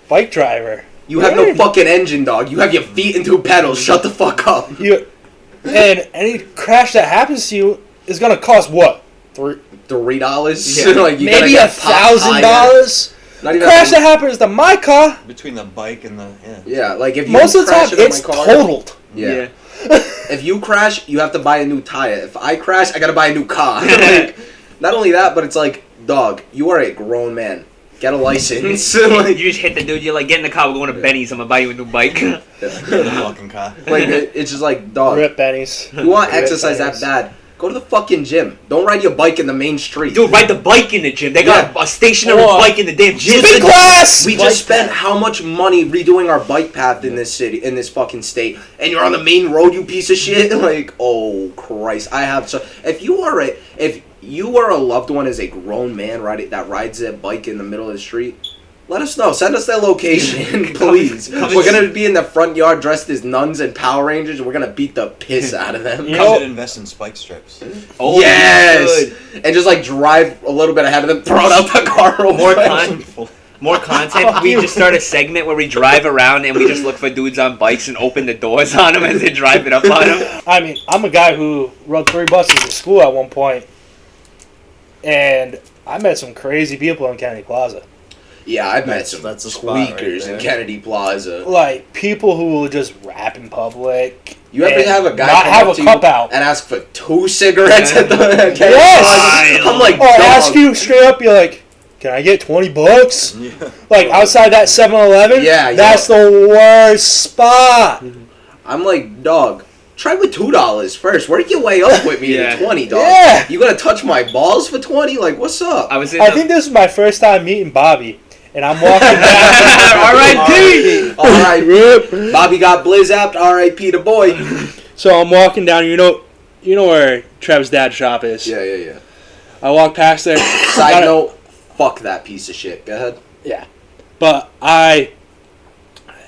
bike driver. You have no fucking engine, dog. You have your feet and two pedals. Shut the fuck up. And any crash that happens to you is gonna cost what? $3. Yeah. Like, you Maybe gotta get popped higher. $1,000. Not even Crash that happens to my car. Between the bike and the Yeah, like if you Most of the time, crash into it's my car, totaled. Yeah. If you crash, you have to buy a new tire. If I crash, I gotta buy a new car. Like, not only that, but it's like, dog, you are a grown man. Get a license. Like, You just hit the dude. You're like, get in the car. We're going to Benny's. I'm gonna buy you a new bike. in the fucking car. like it's just like, dog. Rip Benny's. You want to Rip exercise that Benny's. bad? Go to the fucking gym. Don't ride your bike in the main street. Dude, ride the bike in the gym. They got a stationary Or- bike in the damn gym. Spin class! We Bike just spent path. how much money redoing our bike path in this city, in this fucking state, and you're on the main road, you piece of shit. Like, oh Christ, I have so. If you are a loved one as a grown man that rides a bike in the middle of the street, let us know. Send us their location, please. We're gonna be in the front yard dressed as nuns and Power Rangers, and we're gonna beat the piss out of them. You Come know- and invest in spike strips. Oh, Yes, good. and just like drive a little bit ahead of them, throw it out the car. More content. We just start a segment where we drive around and we just look for dudes on bikes and open the doors on them as they're driving up on them. I mean, I'm a guy who rode 3 buses to school at one point, and I met some crazy people in Kennedy Plaza. Yeah, I've met some That's a spot right tweakers in there. Kennedy Plaza. Like, people who will just rap in public. You ever and have a guy not come have up a to cup you out. and ask for 2 cigarettes at the Kennedy Yes! Plaza? I'm like, Or dog. ask you straight up, you're like, can I get $20? Yeah. Like, outside that 7-Eleven? Yeah, That's the worst spot. I'm like, dog, try with $2 first. Work your way up with me Yeah. to 20, dog. Yeah. You gonna touch my balls for 20? Like, what's up? I was in I the- think this is my first time meeting Bobby, and I'm walking down. R.I.P. Alright, Bobby got blizzapped. R.I.P. the boy. So I'm walking down, you know where Trev's dad's shop is. Yeah. I walk past there. Side note, fuck that piece of shit. Go ahead. Yeah. But I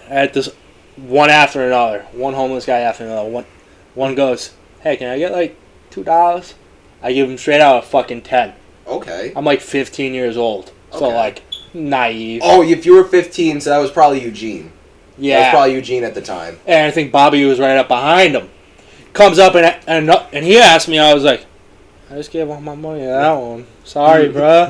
had this one after another. One homeless guy after another. One goes, hey, can I get like $2? I give him straight out a fucking 10. Okay. I'm like 15 years old. So Okay. like naive. Oh, if you were 15, so that was probably Eugene. That was Yeah. probably Eugene at the time. And I think Bobby was right up behind him. Comes up and he asked me, I was like, I just gave all my money to that one. Sorry, bro.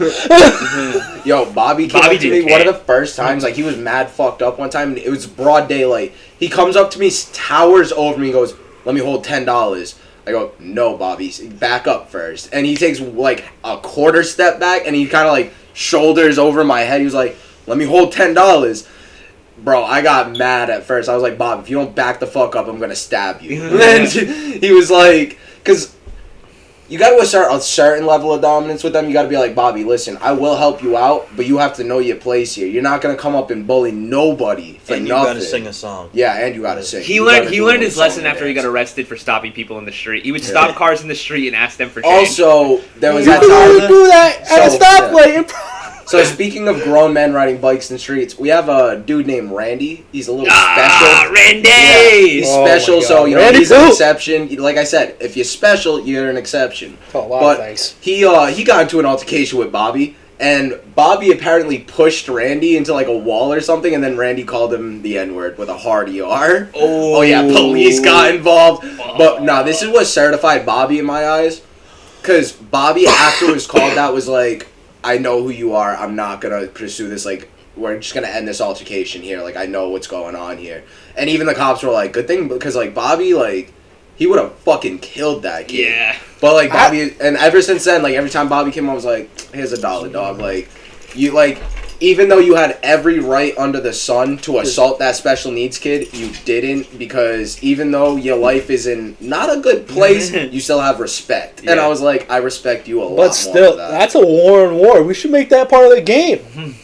Yo, Bobby came Bobby up to me didn't one of care. the first times. Like, he was mad fucked up one time, and it was broad daylight. He comes up to me, towers over me, and goes, let me hold $10. I go, no, Bobby, back up first. And he takes, like, a quarter step back, and he kind of, like, shoulders over my head. He was like, let me hold $10. Bro, I got mad at first. I was like, Bob, if you don't back the fuck up, I'm going to stab you. And then he was like, because you got to assert a certain level of dominance with them. You got to be like, Bobby, listen, I will help you out, but you have to know your place here. You're not going to come up and bully nobody for And you nothing. gotta sing a song. Yeah, and you got to sing. He You learned gotta he do a learned little his lesson song after he dance. got arrested for stopping people in the street. He would stop cars in the street and ask them for change. Also, there was You that can only time. do that at a So, stoplight. So speaking of grown men riding bikes in the streets, we have a dude named Randy. He's a little special. Randy! Yeah, he's special, so you know Randy he's an Poop. exception. Like I said, if you're special, you're an exception. Oh, a lot But of things. he got into an altercation with Bobby, and Bobby apparently pushed Randy into like a wall or something, and then Randy called him the N-word with a hard ER. Oh yeah, police got involved. But no, this is what certified Bobby in my eyes. Because Bobby, after it was called that, was like, I know who you are. I'm not going to pursue this. Like, we're just going to end this altercation here. Like, I know what's going on here. And even the cops were like, good thing, because, like, Bobby, like, he would have fucking killed that kid. Yeah. But, like, Bobby, and ever since then, like, every time Bobby came on, I was like, here's $1, dog. Like, you, like, even though you had every right under the sun to assault that special needs kid, you didn't, because even though your life is in not a good place, you still have respect. And I was like, I respect you a lot more. But still, for that. that's a war in war. We should make that part of the game.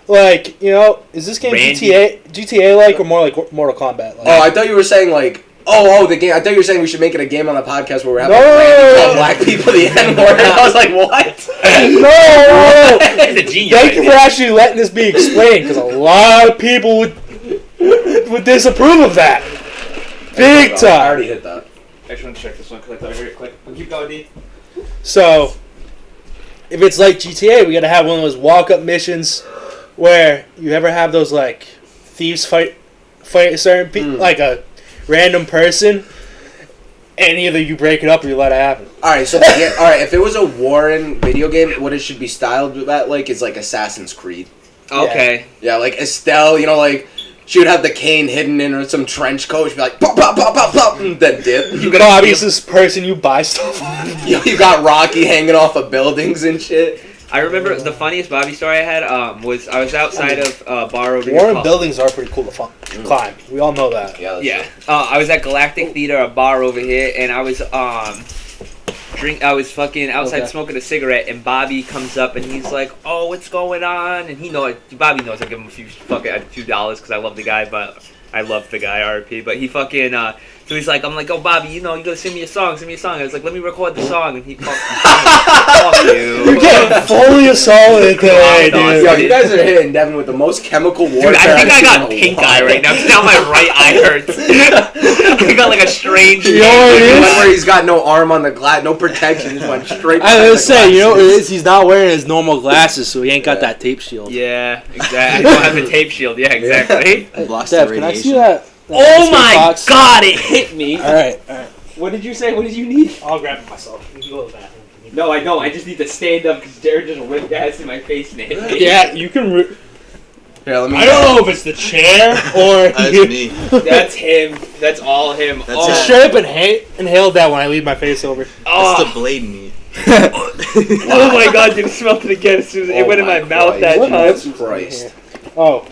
Like, you know, is this game Randy. GTA like or more like Mortal Kombat? Like? Oh, I thought you were saying like, the game. I thought you were saying we should make it a game on the podcast where we're having No. Randy call black people the N-word. I was like, what? No! He's a genius. Thank you for actually letting this be explained, because a lot of people would disapprove of that. Big I time. already hit that. I just want to check this one because I thought I heard it click. Keep going, D. So, if it's like GTA, we gotta have one of those walk-up missions where you ever have those like thieves fight certain people, like a random person, and either you break it up or you let it happen. Alright, so if it was a Warren video game, what it should be styled at like is like Assassin's Creed. Okay. Yeah, like Estelle, you know, like she would have the cane hidden in her some trench coat. She'd be like, pop, pop, pop, pop, pop, and then dip. Bobby's this person you buy stuff on. You got Rocky hanging off of buildings and shit. I remember the funniest Bobby story I had was I was outside of a bar over here. Warren called- buildings are pretty cool to climb. We all know that. Yeah. Yeah, I was at Galactic Theater, a bar over here, and I was I was fucking outside smoking a cigarette, and Bobby comes up and he's like, "Oh, what's going on?" And Bobby knows I give him a few $2 because I love the guy, but I love the guy RP. But he fucking so he's like, I'm like, "Oh, Bobby, you gotta sing me a song, I was like, "Let me record the song," and he fuck you. You're getting fully assaulted today, dude. Yo, you guys are hitting Devin with the most chemical warfare. Dude, I think I I've got seen in a pink while. eye right now. Now my right eye hurts. I got like a strange. You know what it The is? one where he's got no arm on the glass, no protection, just went straight. I behind was the saying, you know what it glasses. is? He's not wearing his normal glasses, so he ain't got Yeah. that tape shield. Yeah, exactly. I don't have the tape shield. Yeah, exactly. Blocks Dev, the can I radiation. see that? Oh my god, it hit me. Alright. What did you say? What did you need? I'll grab it myself. You can go to the bathroom. No, I don't. I just need to stand up because Jared just whipped ass in my face and it hit me. Yeah, you can. Here, let me. I don't know if it's the chair or That's you me. That's him. That's all him. That's oh, him. straight up inhaled that when I leave my face over. That's oh. the blade meat. Oh my god, dude, I smelled it again as soon as it went in my mouth that Christ. time. Christ. Oh.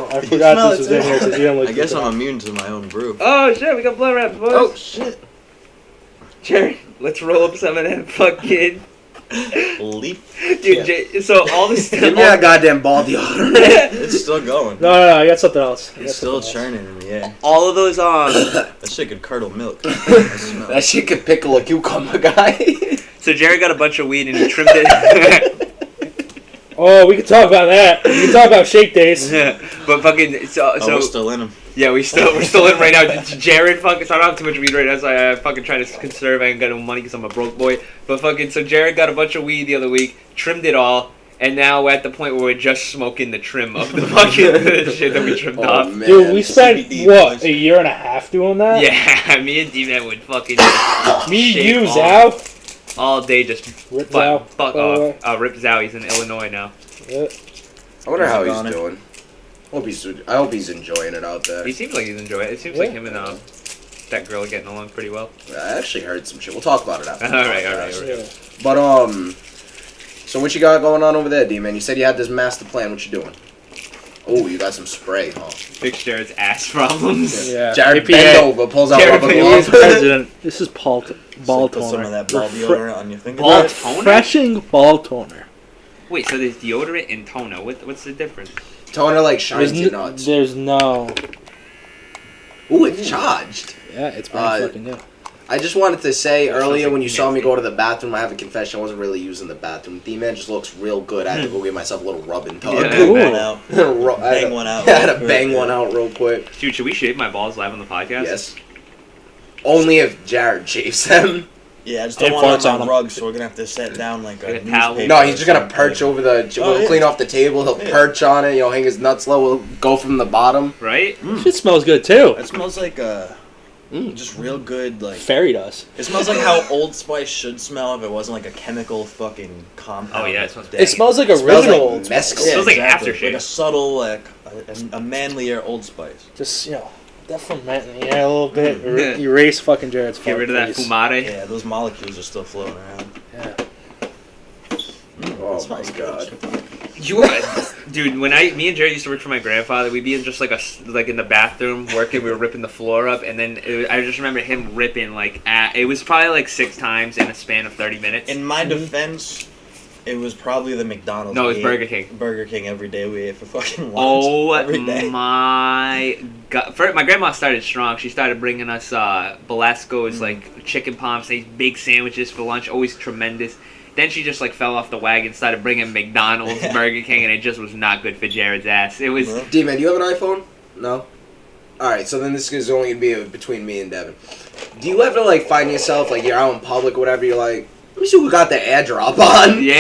I forgot smell this it was in too? here, so you don't look I guess good. I'm immune to my own brew. Oh shit, we got blood wraps, boys. Oh shit. Jared, let's roll up some of that fucking. Leaf. Dude, so all this Give stuff. me that goddamn ball deodorant. It's still going. No, I got something else. It's still churning in the air. all of those That shit could curdle milk. I smell That it. shit could pickle a cucumber, guy. So Jared got a bunch of weed and he trimmed it. Oh, we can talk about that. We can talk about shake days. But fucking Oh, we're still in them. yeah, we're still in right now. Jared fucking, so I don't have too much weed right now, so I fucking try to conserve. I ain't got no money because I'm a broke boy. But fucking, so Jared got a bunch of weed the other week, trimmed it all, and now we're at the point where we're just smoking the trim of the fucking shit that we trimmed Oh, off. man. Dude, we spent, CBD what, boys. a year and a half doing that? Yeah, me and D-Man would fucking Me, shake you, all- Zao. all day just Rip Zao. fuck by the way. off. Rip Zao, he's in Illinois now. Yeah. I wonder how he's Gone. doing. I hope he's enjoying it out there. He seems like he's enjoying it. It seems Yeah. like him and that girl are getting along pretty well. I actually heard some shit. We'll talk about it after. the Alright. podcast. But so what you got going on over there, D-Man? You said you had this master plan. What you doing? Oh, you got some spray, huh? Fix Jared's ass problems. Yeah. Jared APA. bend over, pulls out Jared rubber Payne. glove. President. This is ball Put toner. some of that ball deodorant on your finger. Ball toner? Refreshing ball toner. Wait, so there's deodorant and toner. What's the difference? Toner like shines your nuts. There's no. Ooh, it's charged. Yeah, it's pretty Uh, fucking new. I just wanted to say That sounds earlier like when you saw me nasty. go to the bathroom, I have a confession. I wasn't really using the bathroom. D-Man just looks real good. I had to go get myself a little rub and tug. Yeah. Bang one out. Bang one out. I had to real bang quick, one yeah. out real quick. Dude, should we shave my balls live on the podcast? Yes. Only if Jared shaves them. Yeah, I just don't And want farts it on on my him. rug, so we're gonna have to set down like a Like a towel. newspaper No, he's or just gonna something. perch over the. Oh, We'll yeah. clean off the table. He'll Yeah. perch on it. Hang his nuts low. We'll go from the bottom. Right? Shit smells good too. It smells like just real good. Like Fairy dust. it smells like how Old Spice should smell if it wasn't like a chemical fucking compound. Oh, yeah, it smells- It smells like It smells original like Old Spice. mescal. It smells like exactly. aftershave. Like a subtle, like a manlier Old Spice. Just that ferment in the air a little bit. Yeah. Erase fucking Jared's. Get rid of that face. fumare. Yeah, those molecules are still floating around. Yeah. Oh my smells god. good. You are, dude. When me and Jerry used to work for my grandfather, we'd be in just like in the bathroom working. We were ripping the floor up, and then I just remember him ripping it was probably like 6 times in a span of 30 minutes. In my defense, it was probably the McDonald's. No, it was we Burger ate. King. Burger King every day we ate for fucking lunch. Oh every day. my god! My grandma started strong. She started bringing us Belasco's like chicken palms, these big sandwiches for lunch, always tremendous. Then she just fell off the wagon, started bringing McDonald's, Burger King, and it just was not good for Jared's ass. It was. D-Man, do you have an iPhone? No? Alright, so then this is only going to be between me and Devin. Do you ever, find yourself, you're out in public or whatever, you're like, let me see who got the airdrop on? Yeah,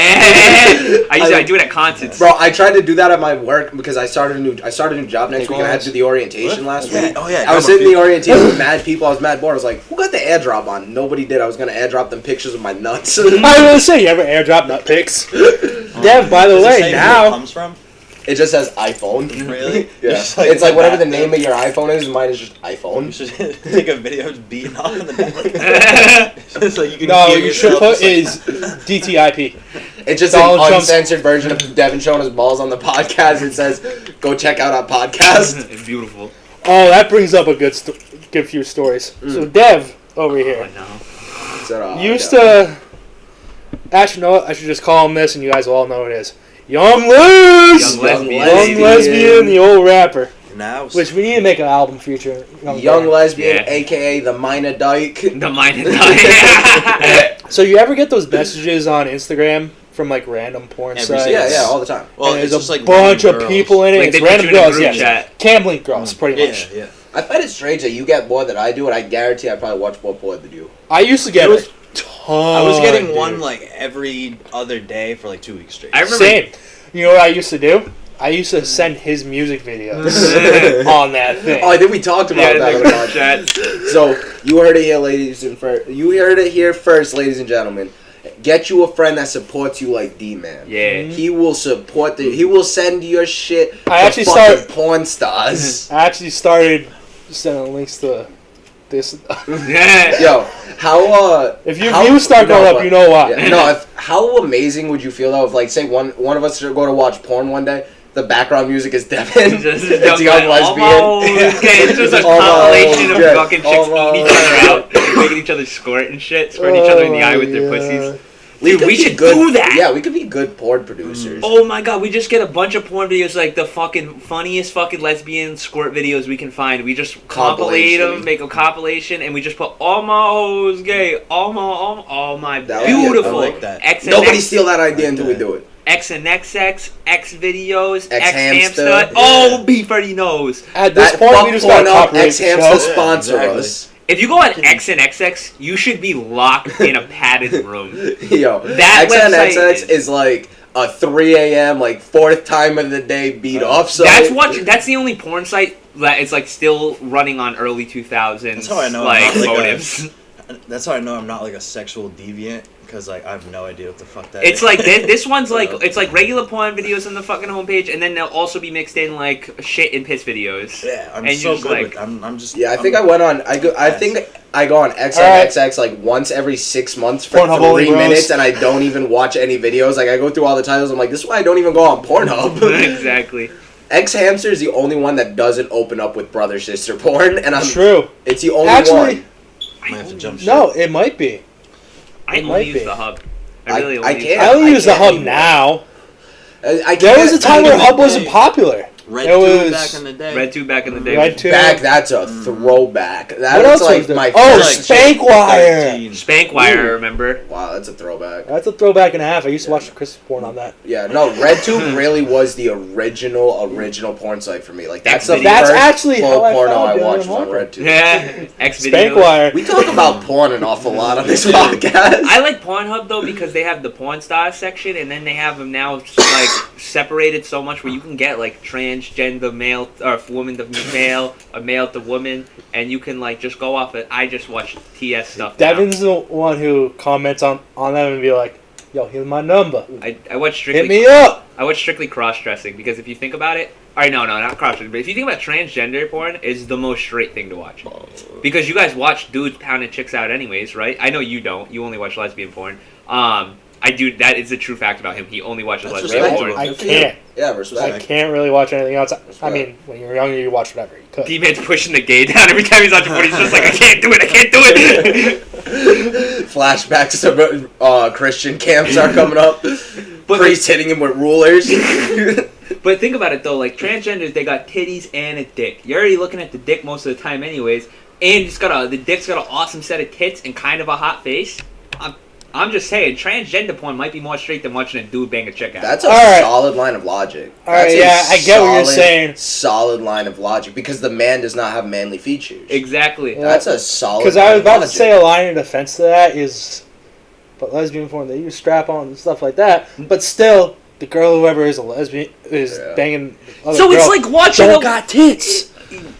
I do it at concerts. Bro, I tried to do that at my work because I started a new job next week and I had to do the orientation last week. Oh yeah. I was sitting in the orientation with mad people. I was mad bored. I was like, who got the airdrop on? Nobody did. I was going to airdrop them pictures of my nuts. I was gonna say, you ever airdrop nut pics? Dev, by the Does it way, say where it now comes from? It just says iPhone. Really? Yeah. Just, It's like whatever the bathroom. name of your iPhone is, mine is just You iPhone. should take a video of beating off in the back. Just like you can no, hear you should yourself put is DTIP. It's just Donald an Trump's- uncensored version of Devin showing his balls on the podcast. It says, go check out our podcast. It's beautiful. Oh, that brings up a good few stories. So Dev over here Oh, no. So, used yeah. to. Actually, no, I should just call him this, and you guys will all know what it is. Young Liz, Young lesbian. Young Lesbian, the old rapper. Now, Which we need to make an album feature. Young Liz. lesbian, Yeah. aka the minor dyke. The mind and So you ever get those messages on Instagram from random porn Every sites? single- Yeah, all the time. well, And it's there's just a like bunch random of girls. people in it. Like, It's they put random you in a girls, group yes. chat. Cam-link girls, pretty Yeah, much. yeah. I find it strange that you get more than I do, and I guarantee I probably watch more porn than you. I used to get It was- a ton. I was getting dude. one every other day for 2 weeks straight. I remember. Same. You know what I used to do? I used to send his music videos on that thing. Oh, I think we talked about Yeah, that the on the group podcast. chat. So you heard it here, you heard it here first, ladies and gentlemen. Get you a friend that supports you like D-Man. Yeah. He will support he will send your shit I to actually fucking started- porn stars. I actually started sending links to this. Yeah. Yo, how If your how- views start going up, but- you know why. Yeah, no, how amazing would you feel though if say one of us should go to watch porn one day, the background music is Devin. Just It's young lesbian. Okay, it's just a Almost, compilation of yeah, fucking chicks eating each other out, making each other squirt and shit, squirting each other in the eye with their pussies. Dude, could we be should good, do that. Yeah, we could be good porn producers. Oh my god, we just get a bunch of porn videos, the fucking funniest fucking lesbian squirt videos we can find. We just compilate them, Compilation. make a compilation, and we just put all my hoes gay, all my That would be- beautiful I like that. X and Nobody X, steal that idea until we that. do it. X and XX, X videos, X X-hamster. hamster. Oh, beef already knows. At this That point, fuck we just porn got up, copyright X the Hamster show. sponsor Exactly. us. If you go on X and XX, you should be locked in a padded room. Yo, That XNXX website is like a 3 a.m. fourth time of the day beat off. So That's the only porn site that is still running on early 2000s. That's how I know I'm not, motives. That's how I know I'm not a sexual deviant, because I have no idea what the fuck that It's is. this one's Yeah. it's regular porn videos on the fucking homepage, and then they'll also be mixed in shit and piss videos. Yeah, I'm and you so just, good with I'm just... yeah, I I'm- think I went on. I think I go on XNXX once every 6 months for Pornhub only 3 bros. minutes, and I don't even watch any videos. I go through all the titles. I'm like, this is why I don't even go on Pornhub. Exactly. X Hamster is the only one that doesn't open up with brother sister porn, and True. It's the only Actually, one. I might have to jump ship. no, it might be. I It only might use be. the hub. I really can't. only Yeah, I only I use the can't hub anymore. now. I There was a can't- time where even hub wasn't think. popular. Red It Tube was back in the day. Red Tube back in the day. Red Tube. That's a throwback. That What was else like was there? my Oh, first. Spank Wire. 13. Spank Wire, I remember. Wow, that's a throwback. That's a throwback and a half. I used to watch the Christmas porn on that. Yeah, no, RedTube really was the original porn site for me. Like that's the Xvideos. That's first actually full how I porno found I the watched was on Hardcore. RedTube. Yeah. X Spank videos. Wire. We talk about porn an awful lot on this podcast. I like Pornhub though because they have the porn star section and then they have them now like separated so much where you can get like transgender male or woman to male, a male to woman, and you can like just go off it. I just watch TS stuff. now. Devin's the one who comments on them and be like, "Yo, here's my number. I watch strictly. Hit me up." I watch strictly cross dressing because if you think about it, alright, no, not cross dressing, but if you think about transgender porn, is the most straight thing to watch because you guys watch dudes pounding chicks out anyways, right? I know you don't. You only watch lesbian porn. I do. That is a true fact about him. He only watches That's lesbian respectable. porn. I can't. Yeah, I respect. can't really watch anything else. I Respect. mean, when you were younger, you watched whatever you could. D-Man's pushing the gay down every time he's watching porn. He's just like, I can't do it. I can't do it. Flashbacks to Christian camps are coming up. But Priests hitting him with rulers. But think about it though, like transgenders, they got titties and a dick. You're already looking at the dick most of the time, anyways, and the dick's got an awesome set of tits and kind of a hot face. I'm just saying, transgender porn might be more straight than watching a dude bang a chick out. That's a Alright. solid line of logic. Alright, That's a yeah, I get what you're solid, saying. Solid line of logic because the man does not have manly features. Exactly. Yeah. That's a solid. Because I was about to say a line in defense to that is, but lesbian porn, they use strap-on and stuff like that. But still, the girl, whoever is a lesbian, is banging. Other So it's girl, like watching don't a got tits.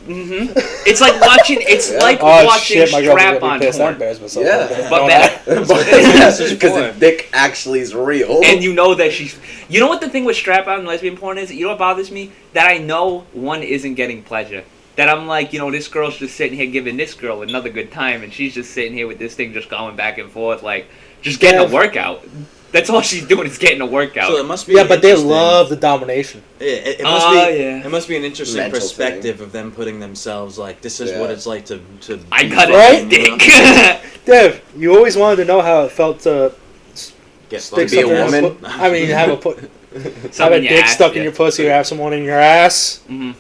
It's like watching. It's Yeah. like Oh watching shit, my girl strap gonna on be pissed. I porn. embarrassed myself. Yeah. But better. Because the dick actually is real. And you know that she's. You know what the thing with strap-on lesbian porn is? You know what bothers me? That I know one isn't getting pleasure. That I'm like, this girl's just sitting here giving this girl another good time, and she's just sitting here with this thing just going back and forth, like just getting a workout. That's all she's doing is getting a workout. So it must be. Yeah, but they interesting- love the domination. It must be. Yeah. It must be an interesting Mental perspective of them putting themselves like this is Yeah. what it's like to. I be got fucking, it, you know? dick. Dev, you always wanted to know how it felt to Get stick be a something in woman? your pu- I mean, have a have Something a in your dick ass, stuck in yeah. your pussy or have someone in your ass Mhm.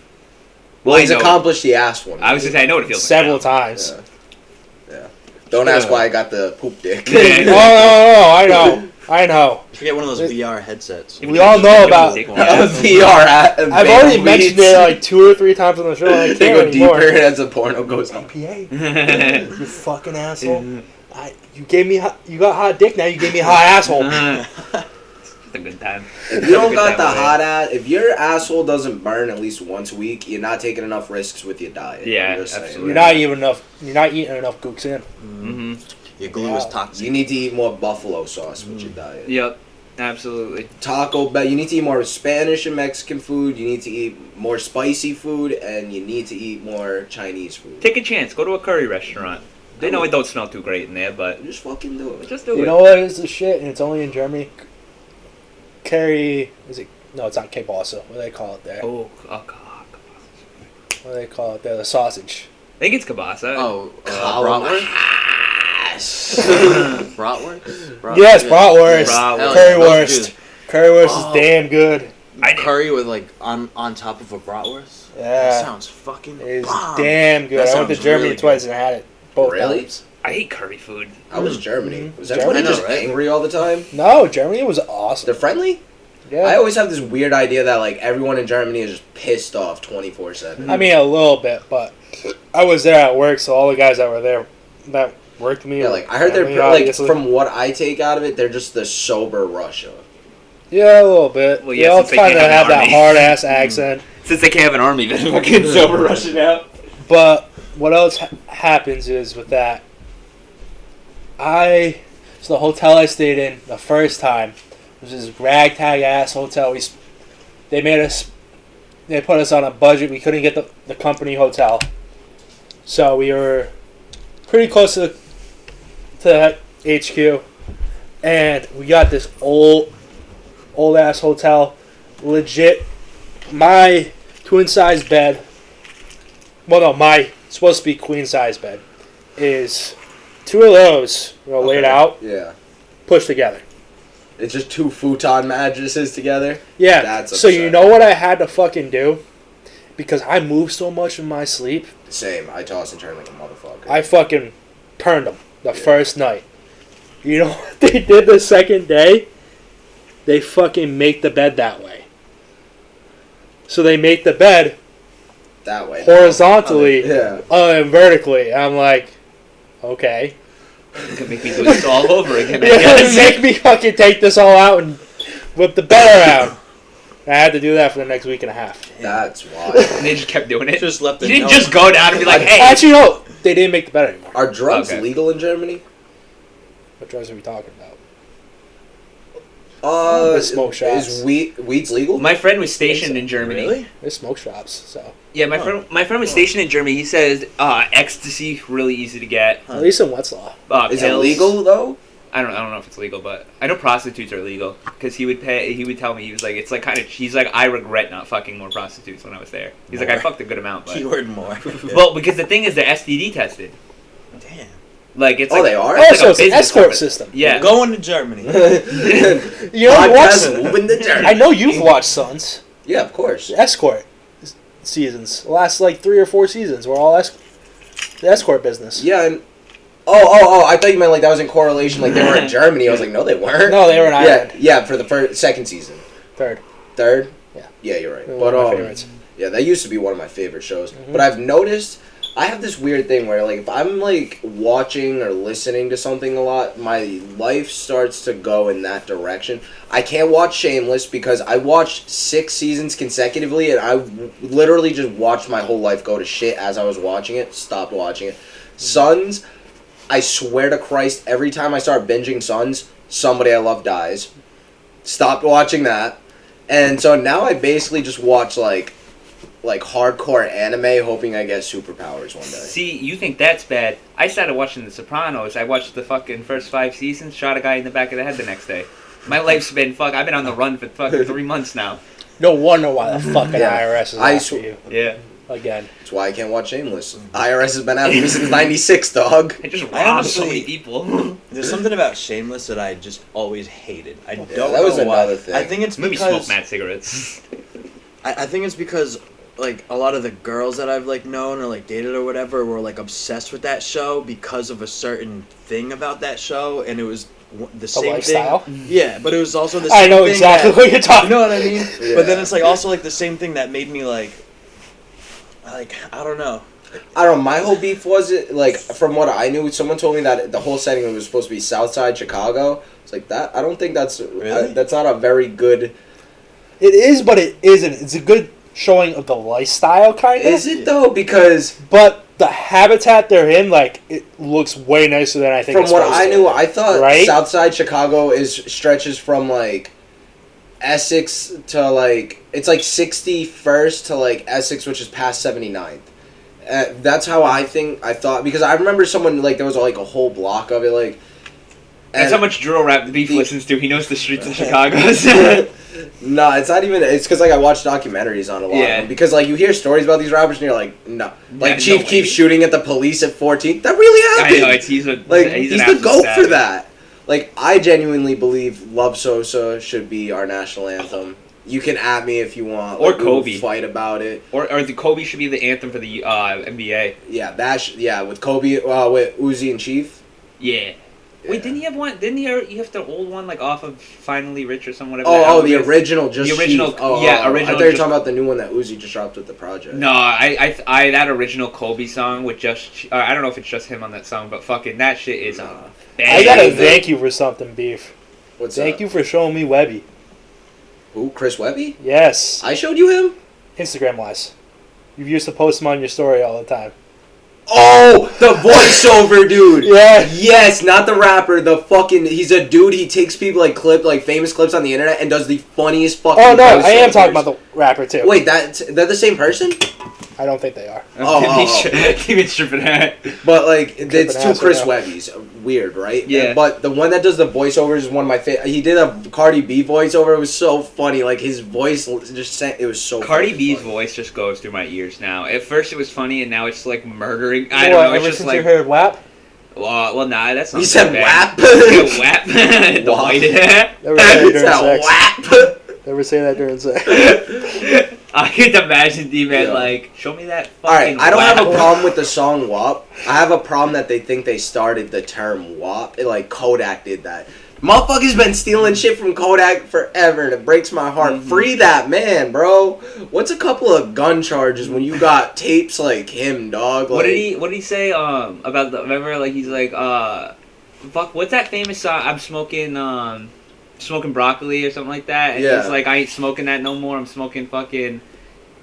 well, he's I know. accomplished the ass one. I was just saying, I know what it feels several like. times. Yeah. Don't ask why I got the poop dick. Yeah. Oh, I know. You get one of those VR headsets. We all know about. Dick. A VR at I've already mentioned it like 2 or 3 times on the show. I They can't go anymore. deeper as the porno goes on. PA, you fucking asshole. You gave me you got hot dick. Now you gave me hot asshole. It's a good time. If you don't got the hot ass, if your asshole doesn't burn at least once a week, you're not taking enough risks with your diet. Yeah, I'm just saying. absolutely. You're not eating enough gooks in. Mm-hmm. Your glue is Yeah. toxic. You need to eat more buffalo sauce with your diet. Yep, absolutely. Taco Bell. You need to eat more Spanish and Mexican food. You need to eat more spicy food, and you need to eat more Chinese food. Take a chance. Go to a curry restaurant. They know it don't smell too great in there, but Just fucking do it. just do You it. know what is the shit, and it's only in Germany. Curry is it? No, it's not K-Bossa. What do they call it there? Oh, God. What do they call it there? The sausage. I think it's kielbasa. Oh, Yes. bratwurst. Yes, yeah. bratwurst. Bratwurst. Hell yeah, Currywurst. those Currywurst Oh. is damn good. I did- Curry with like on top of a bratwurst. That Yeah, sounds fucking. it is bomb. damn good. That I went to sounds Germany really twice and had it both Really? times. I hate curry food. How was Germany? Was Germany? everybody I know, just right? angry all the time? No, Germany was awesome. They're friendly? Yeah, I always have this weird idea that like everyone in Germany is just pissed off 24/7. I mean a little bit, but I was there at work, so all the guys that were there that worked with me. Yeah, were like I heard friendly, they're like obviously. from what I take out of it, they're just the sober Russia. Yeah, a little bit. Well, They yeah, all since they kind of can't have have an that army. hard ass accent. Since they can't have an army, they're fucking sober Russian out. But what else happens is with that, so the hotel I stayed in the first time was this ragtag ass hotel. They put us on a budget. We couldn't get the company hotel, so we were pretty close to HQ, and we got this old ass hotel, legit. My twin size bed. Well, no, my supposed to be queen size bed is 2 of those laid Okay. out, Yeah. pushed together. It's just 2 futon mattresses together. Yeah. That's so you upsetting. know what I had to fucking do? because I move so much in my sleep, Same. I toss and turn like a motherfucker. I fucking turned them the first night. You know what they did the second day? They fucking make the bed that way. So they make the bed that way. horizontally Yeah. and vertically. I'm like, okay. You could make me do this all over again. I Yeah, guess. make me fucking take this all out and whip the bed around. I had to do that for the next week and a half. That's wild. And they just kept doing it. Just left You a didn't note. just go down and be like, hey. Actually, no, they didn't make the bed anymore. Are drugs Okay. legal in Germany? What drugs are we talking about? The smoke shops. Is weed's legal? My friend was stationed in Germany. Really? There's smoke shops, so Yeah, my friend was stationed in Germany. He says ecstasy really easy to get. at least in Wetzlar. Is it Pills. legal though? I don't know if it's legal, but I know prostitutes are legal because he would tell me, he was like, it's like kind of, he's like, I regret not fucking more prostitutes when I was there. He's like, I fucked a good amount, but Keyword more. well, because the thing is they're STD tested. Damn. Like it's Oh, like, they are? it's Oh, like so a it's an business escort of it. system. Yeah. Going to Germany. You know, you Podcast watch, moving the journey. I know you've watched Sons. Yeah, of course. Escort seasons. The last like 3 or 4 seasons were all the escort business. Yeah, and oh! I thought you meant like that was in correlation, like they were in Germany. I was like, no, they weren't. No, they were in Ireland. Yeah, for the second season. Third. Yeah, you're right. They were But one of my favorites. yeah, that used to be one of my favorite shows. Mhm. But I've noticed I have this weird thing where like if I'm like watching or listening to something a lot, my life starts to go in that direction. I can't watch Shameless because I watched 6 seasons consecutively and I literally just watched my whole life go to shit as I was watching it. Stopped watching it. Sons, I swear to Christ, every time I start binging Sons, somebody I love dies. Stopped watching that. And so now I basically just watch like hardcore anime hoping I get superpowers one day. See, you think that's bad. I started watching The Sopranos. I watched the fucking first 5 seasons, shot a guy in the back of the head the next day. My life's been I've been on the run for fucking 3 months now. No wonder why the fucking Yeah. IRS is I after you Yeah. again. That's why I can't watch Shameless. IRS has been after me since '96, dog. I just I robbed so honestly- many people. There's something about Shameless that I just always hated. I don't that was know why. another thing. I think it's Maybe because smoke mad cigarettes. I think it's because like a lot of the girls that I've like known or like dated or whatever were like obsessed with that show because of a certain thing about that show, and it was the The same lifestyle. thing. Yeah, but it was also the same I know thing exactly that- what you're talking You know what I mean? Yeah. But then it's like also like the same thing that made me like I don't know. I don't know. My whole beef was it like from what I knew. Someone told me that the whole setting was supposed to be Southside Chicago. It's like that. I don't think that's Really? that's not a very good. It is, but it isn't. It's a good showing of the lifestyle, kind of. Is it though? Because But the habitat they're in, like, it looks way nicer than I think. from it's what supposed I to. knew, I thought Right? Southside Chicago stretches from like Essex to like it's like 61st to like Essex, which is past 79th. That's how I thought because I remember someone like there was like a whole block of it like. That's how much drill rap the Beef listens to. He knows the streets of Chicago. No, it's not even. It's because like I watch documentaries on a lot of Yeah. them. Because like you hear stories about these rappers and you're like, no, like Yeah, Chief no Keef way. shooting at the police at 14. That really I happened. know, he's Like an he's the absolute goat savage. for that. Like I genuinely believe "Love Sosa" should be our national anthem. You can at me if you want. Or Like, we will Kobe. fight about it. Or the Kobe should be the anthem for the NBA. Yeah, with Kobe, with Uzi and Chief. Yeah. Yeah. Wait, didn't he have one? Didn't he have the old one like off of Finally Rich or something? Whatever. The original, just The original- Chief. Oh, yeah, oh, original I thought you were just- talking about the new one that Uzi just dropped with the project. No, I that original Kobe song with just I don't know if it's just him on that song, but fucking that shit is Nah. I gotta bang. thank you for something, Beef. What's Thank up? you for showing me Webby. Who? Chris Webby? Yes. I showed you him. Instagram wise. You used to post him on your story all the time. Oh, the voiceover dude. Yeah. Yes, not the rapper. The fucking. He's a dude. He takes people like famous clips on the internet and does the funniest fucking. Oh no, I am voiceovers. talking about the rapper too. Wait, they're the same person? I don't think they are. Keep it stripping that. But like, it's two ass Chris right Webbies. Weird, right? Yeah. But the one that does the voiceovers is one of my favorite. He did a Cardi B voiceover. It was so funny. Like his voice just it was so. Cardi fucking B's funny. voice just goes through my ears now. At first it was funny, and now it's like murdering. I So don't what, know. It's ever just since like you heard WAP? well, nah, that's not. You said bad. WAP. Yeah, WAP. The Wow. white. Never say that It's during a sex. WAP. Never say that during sex. I can imagine D-Man Yeah. like, show me that fucking Alright, I don't have a WAP. problem with the song WAP. I have a problem that they think they started the term WAP. Like, Kodak did that. Motherfuckers been stealing shit from Kodak forever, and it breaks my heart. Mhm. Free that man, bro. What's a couple of gun charges when you got tapes like him, dog? Like, What did he say about the, remember, like, he's like, fuck, what's that famous song? I'm smoking broccoli or something like that. And Yeah. he's like, I ain't smoking that no more. I'm smoking fucking.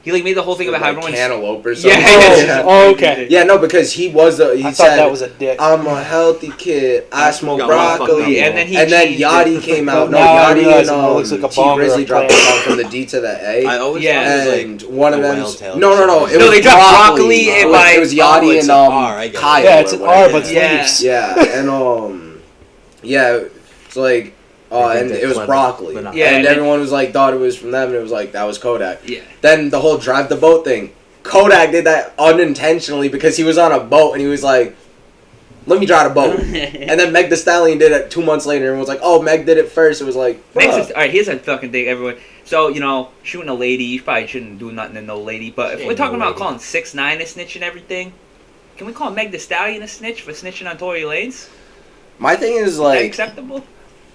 He like made the whole thing about how like everyone's. cantaloupe or Yeah, something. yeah. Oh, okay. Yeah, no, because he was the. He I said, thought that was a dick. I'm a healthy kid. I smoke Got one fucked broccoli. up. And then he And then changed Yachty it. came out. No, Now I Yachty realize and it looks like a T bomb Grizzly or a dropped the plant. song from the D to the A. I always Yeah. thought it And was one of a them. whale tail No, or no, no. something. It No, was they dropped broccoli and It by- was Yachti it's and I get it. Kyle. Yeah, it's or an whatever. R, but it's Yeah. leaves. Yeah, and yeah, it's like, and they're it was clever, broccoli. but not- Yeah, and and- everyone was like, thought it was from them, and it was like that was Kodak. Yeah. Then the whole drive the boat thing. Kodak did that unintentionally because he was on a boat and he was like, "Let me drive a boat." And then Meg Thee Stallion did it 2 months later, and everyone was like, "Oh, Meg did it first." It was like, Next, bruh. all right, here's a fucking thing, everyone. So, you know, shooting a lady, you probably shouldn't do nothing to no lady. But if She we're ain't talking no about lady. calling 6ix9ine a snitch and everything, can we call Meg Thee Stallion a snitch for snitching on Tory Lanez? My thing is Is that like, acceptable?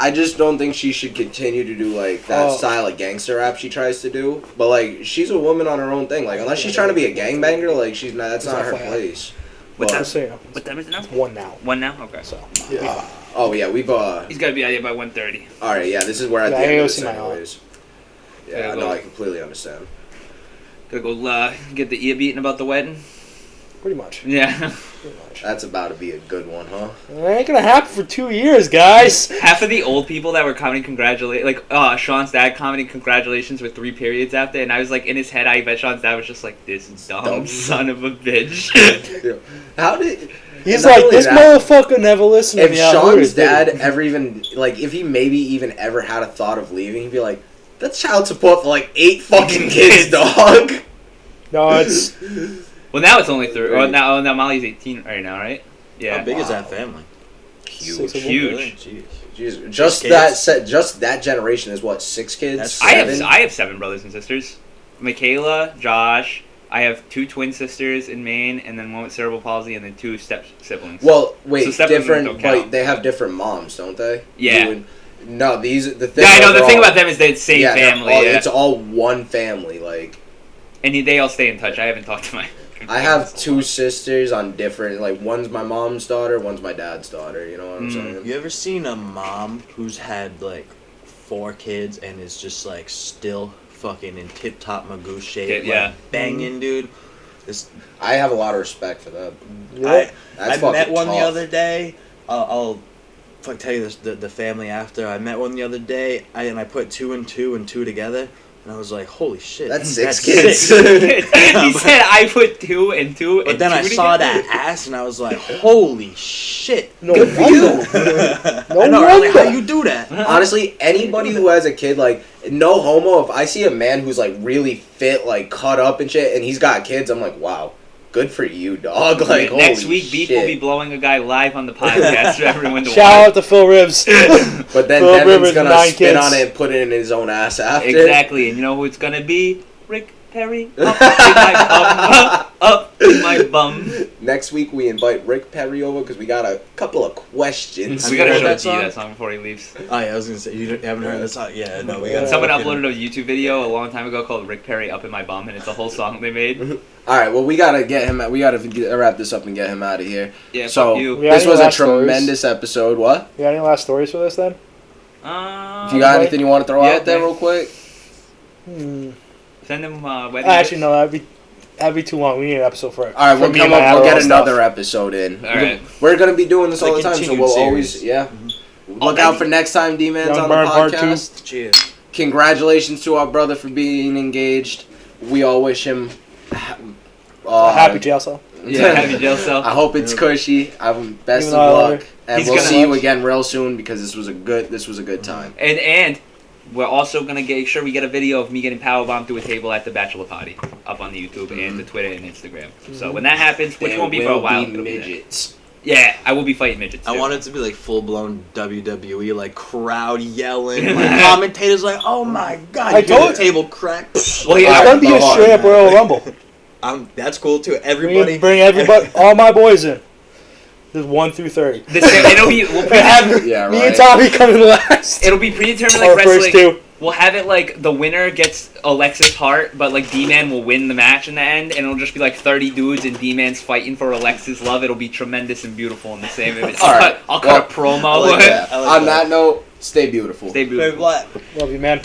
I just don't think she should continue to do like that Oh. style of gangster rap she tries to do. But like, she's a woman on her own thing. Like, unless she's trying to be a gangbanger, like she's not. That's not her place. What But- time? Just so you know, What time is it now? it's 1 now. 1 now? Okay. So Oh yeah, we've He's got to be out here by 1:30. All right, yeah, this is where at Yeah, the I end go of see this my aunt. anyways. Yeah, Yeah, go. no, I completely understand. Gotta go get the ear beaten about the wedding. pretty much. Yeah. Pretty much. That's about to be a good one, huh? It ain't gonna happen for 2 years, guys. Half of the old people that were commenting Sean's dad commenting congratulations with 3 periods after, and I was like, in his head, I bet Sean's dad was just like, this dumb Dumb. son of a bitch. How did? He's not like, only this that, motherfucker never listened to If me. I Sean's always did. dad ever even like, if he maybe even ever had a thought of leaving, he'd be like, "That's child support for like 8 fucking kids, dog." No, it's Well, now it's only 3. Now Molly's 18 right now, right? Yeah. How big is Wow. that family? Huge. 6 of them. Huge. Really? Jeez. Jeez, just kids? that set, just that generation is what, 6 kids? That's- I have 7 brothers and sisters. Michaela, Josh. I have 2 twin sisters in Maine, and then one with cerebral palsy, and then 2 step siblings. Well, wait, So step-brothers different, don't count. but they have different moms, don't they? Yeah. You and- no, the thing. Yeah, I know. The thing overall- about them is they're the same yeah, they're family. all- Yeah. It's all one family. Like, And they all stay in touch. I haven't talked to my. I have 2 sisters on different. Like, one's my mom's daughter, one's my dad's daughter. You know what I'm Mm. saying? You ever seen a mom who's had like 4 kids and is just like still fucking in tip top magoo shape? Yeah. Like, banging, dude. This, I have a lot of respect for that. I That's met fucking one the tough. other day. I'll fuck tell you this, the family after. I met one the other day, and I put 2 and 2 and 2 together, and I was like, holy shit. That's 6 kids. 6. He said I put 2 and 2. But and then 2 I saw together. that ass, and I was like, holy shit. no Good for wonder. I know, right? Like, wonder. how you do that? Honestly, anybody who has a kid, like, no homo, if I see a man who's, like, really fit, like, cut up and shit, and he's got kids, I'm like, wow, good for you, dog. Like, Next holy week, Beef shit. will be blowing a guy live on the podcast for everyone to Shout watch. out to Phil Ribs. But then Phil Devin's Rivers, gonna 9 spit kids. on it and put it in his own ass after. Exactly, and you know who it's gonna be? Rick Perry. Up in my bum. Up in my bum. Next week we invite Rick Perry over because we got a couple of questions. Have We you gotta heard show that G song? that song before he leaves. Oh, yeah, I was going to say, you haven't heard that song? Yeah, no, we got Someone uploaded a YouTube video a long time ago called Rick Perry Up in My Bum, and it's a whole song they made. All right, well we gotta get him. We gotta wrap this up and get him out of here. Yeah, So fuck you. Yeah. this any was a last stories? tremendous episode. What? You got any last stories for this then? If you got Anybody? anything you want to throw Yeah, out there man. real quick? Send him wedding Actually, gifts. no, that'd be too long. We need an episode for it. All right, we'll me come and my up. We'll get Adderall another stuff. episode in. All right. We're gonna be doing this It's all a the time, so continued we'll series. always Look Oh, out for next time D-Man's Young on the Burn Part podcast. Cheers. Congratulations to our brother for being engaged. We all wish him A happy jail cell. Yeah, happy jail cell. I hope it's cushy. Best Even of though luck, and he's we'll gonna see you watch. again real soon because this was a good time. And we're also gonna make sure we get a video of me getting powerbombed through a table at the bachelor party up on the YouTube and the Twitter and Instagram. So when that happens, which There won't be for a will while. be it'll be there. midgets. Yeah, I will be fighting midgets. I too. want it to be like full blown WWE, like crowd yelling, like commentators like, "Oh my god!" I You hear told- the table crack. Well, It's yeah, gonna be a Hold on, straight up man. Royal Rumble. That's cool too. Everybody, Bring everybody, all my boys in. There's 1 through 30. it'll be we'll Have Yeah, me right. and Tommy coming last. it'll be predetermined Our like first wrestling. two. We'll have it like the winner gets Alexa's heart, but like D-Man will win the match in the end, and it'll just be like 30 dudes and D-Man's fighting for Alexa's love. It'll be tremendous and beautiful in the same image. All right. I'll cut a promo. I like that. I like On that note, stay beautiful. Stay Very beautiful. black. Love you, man.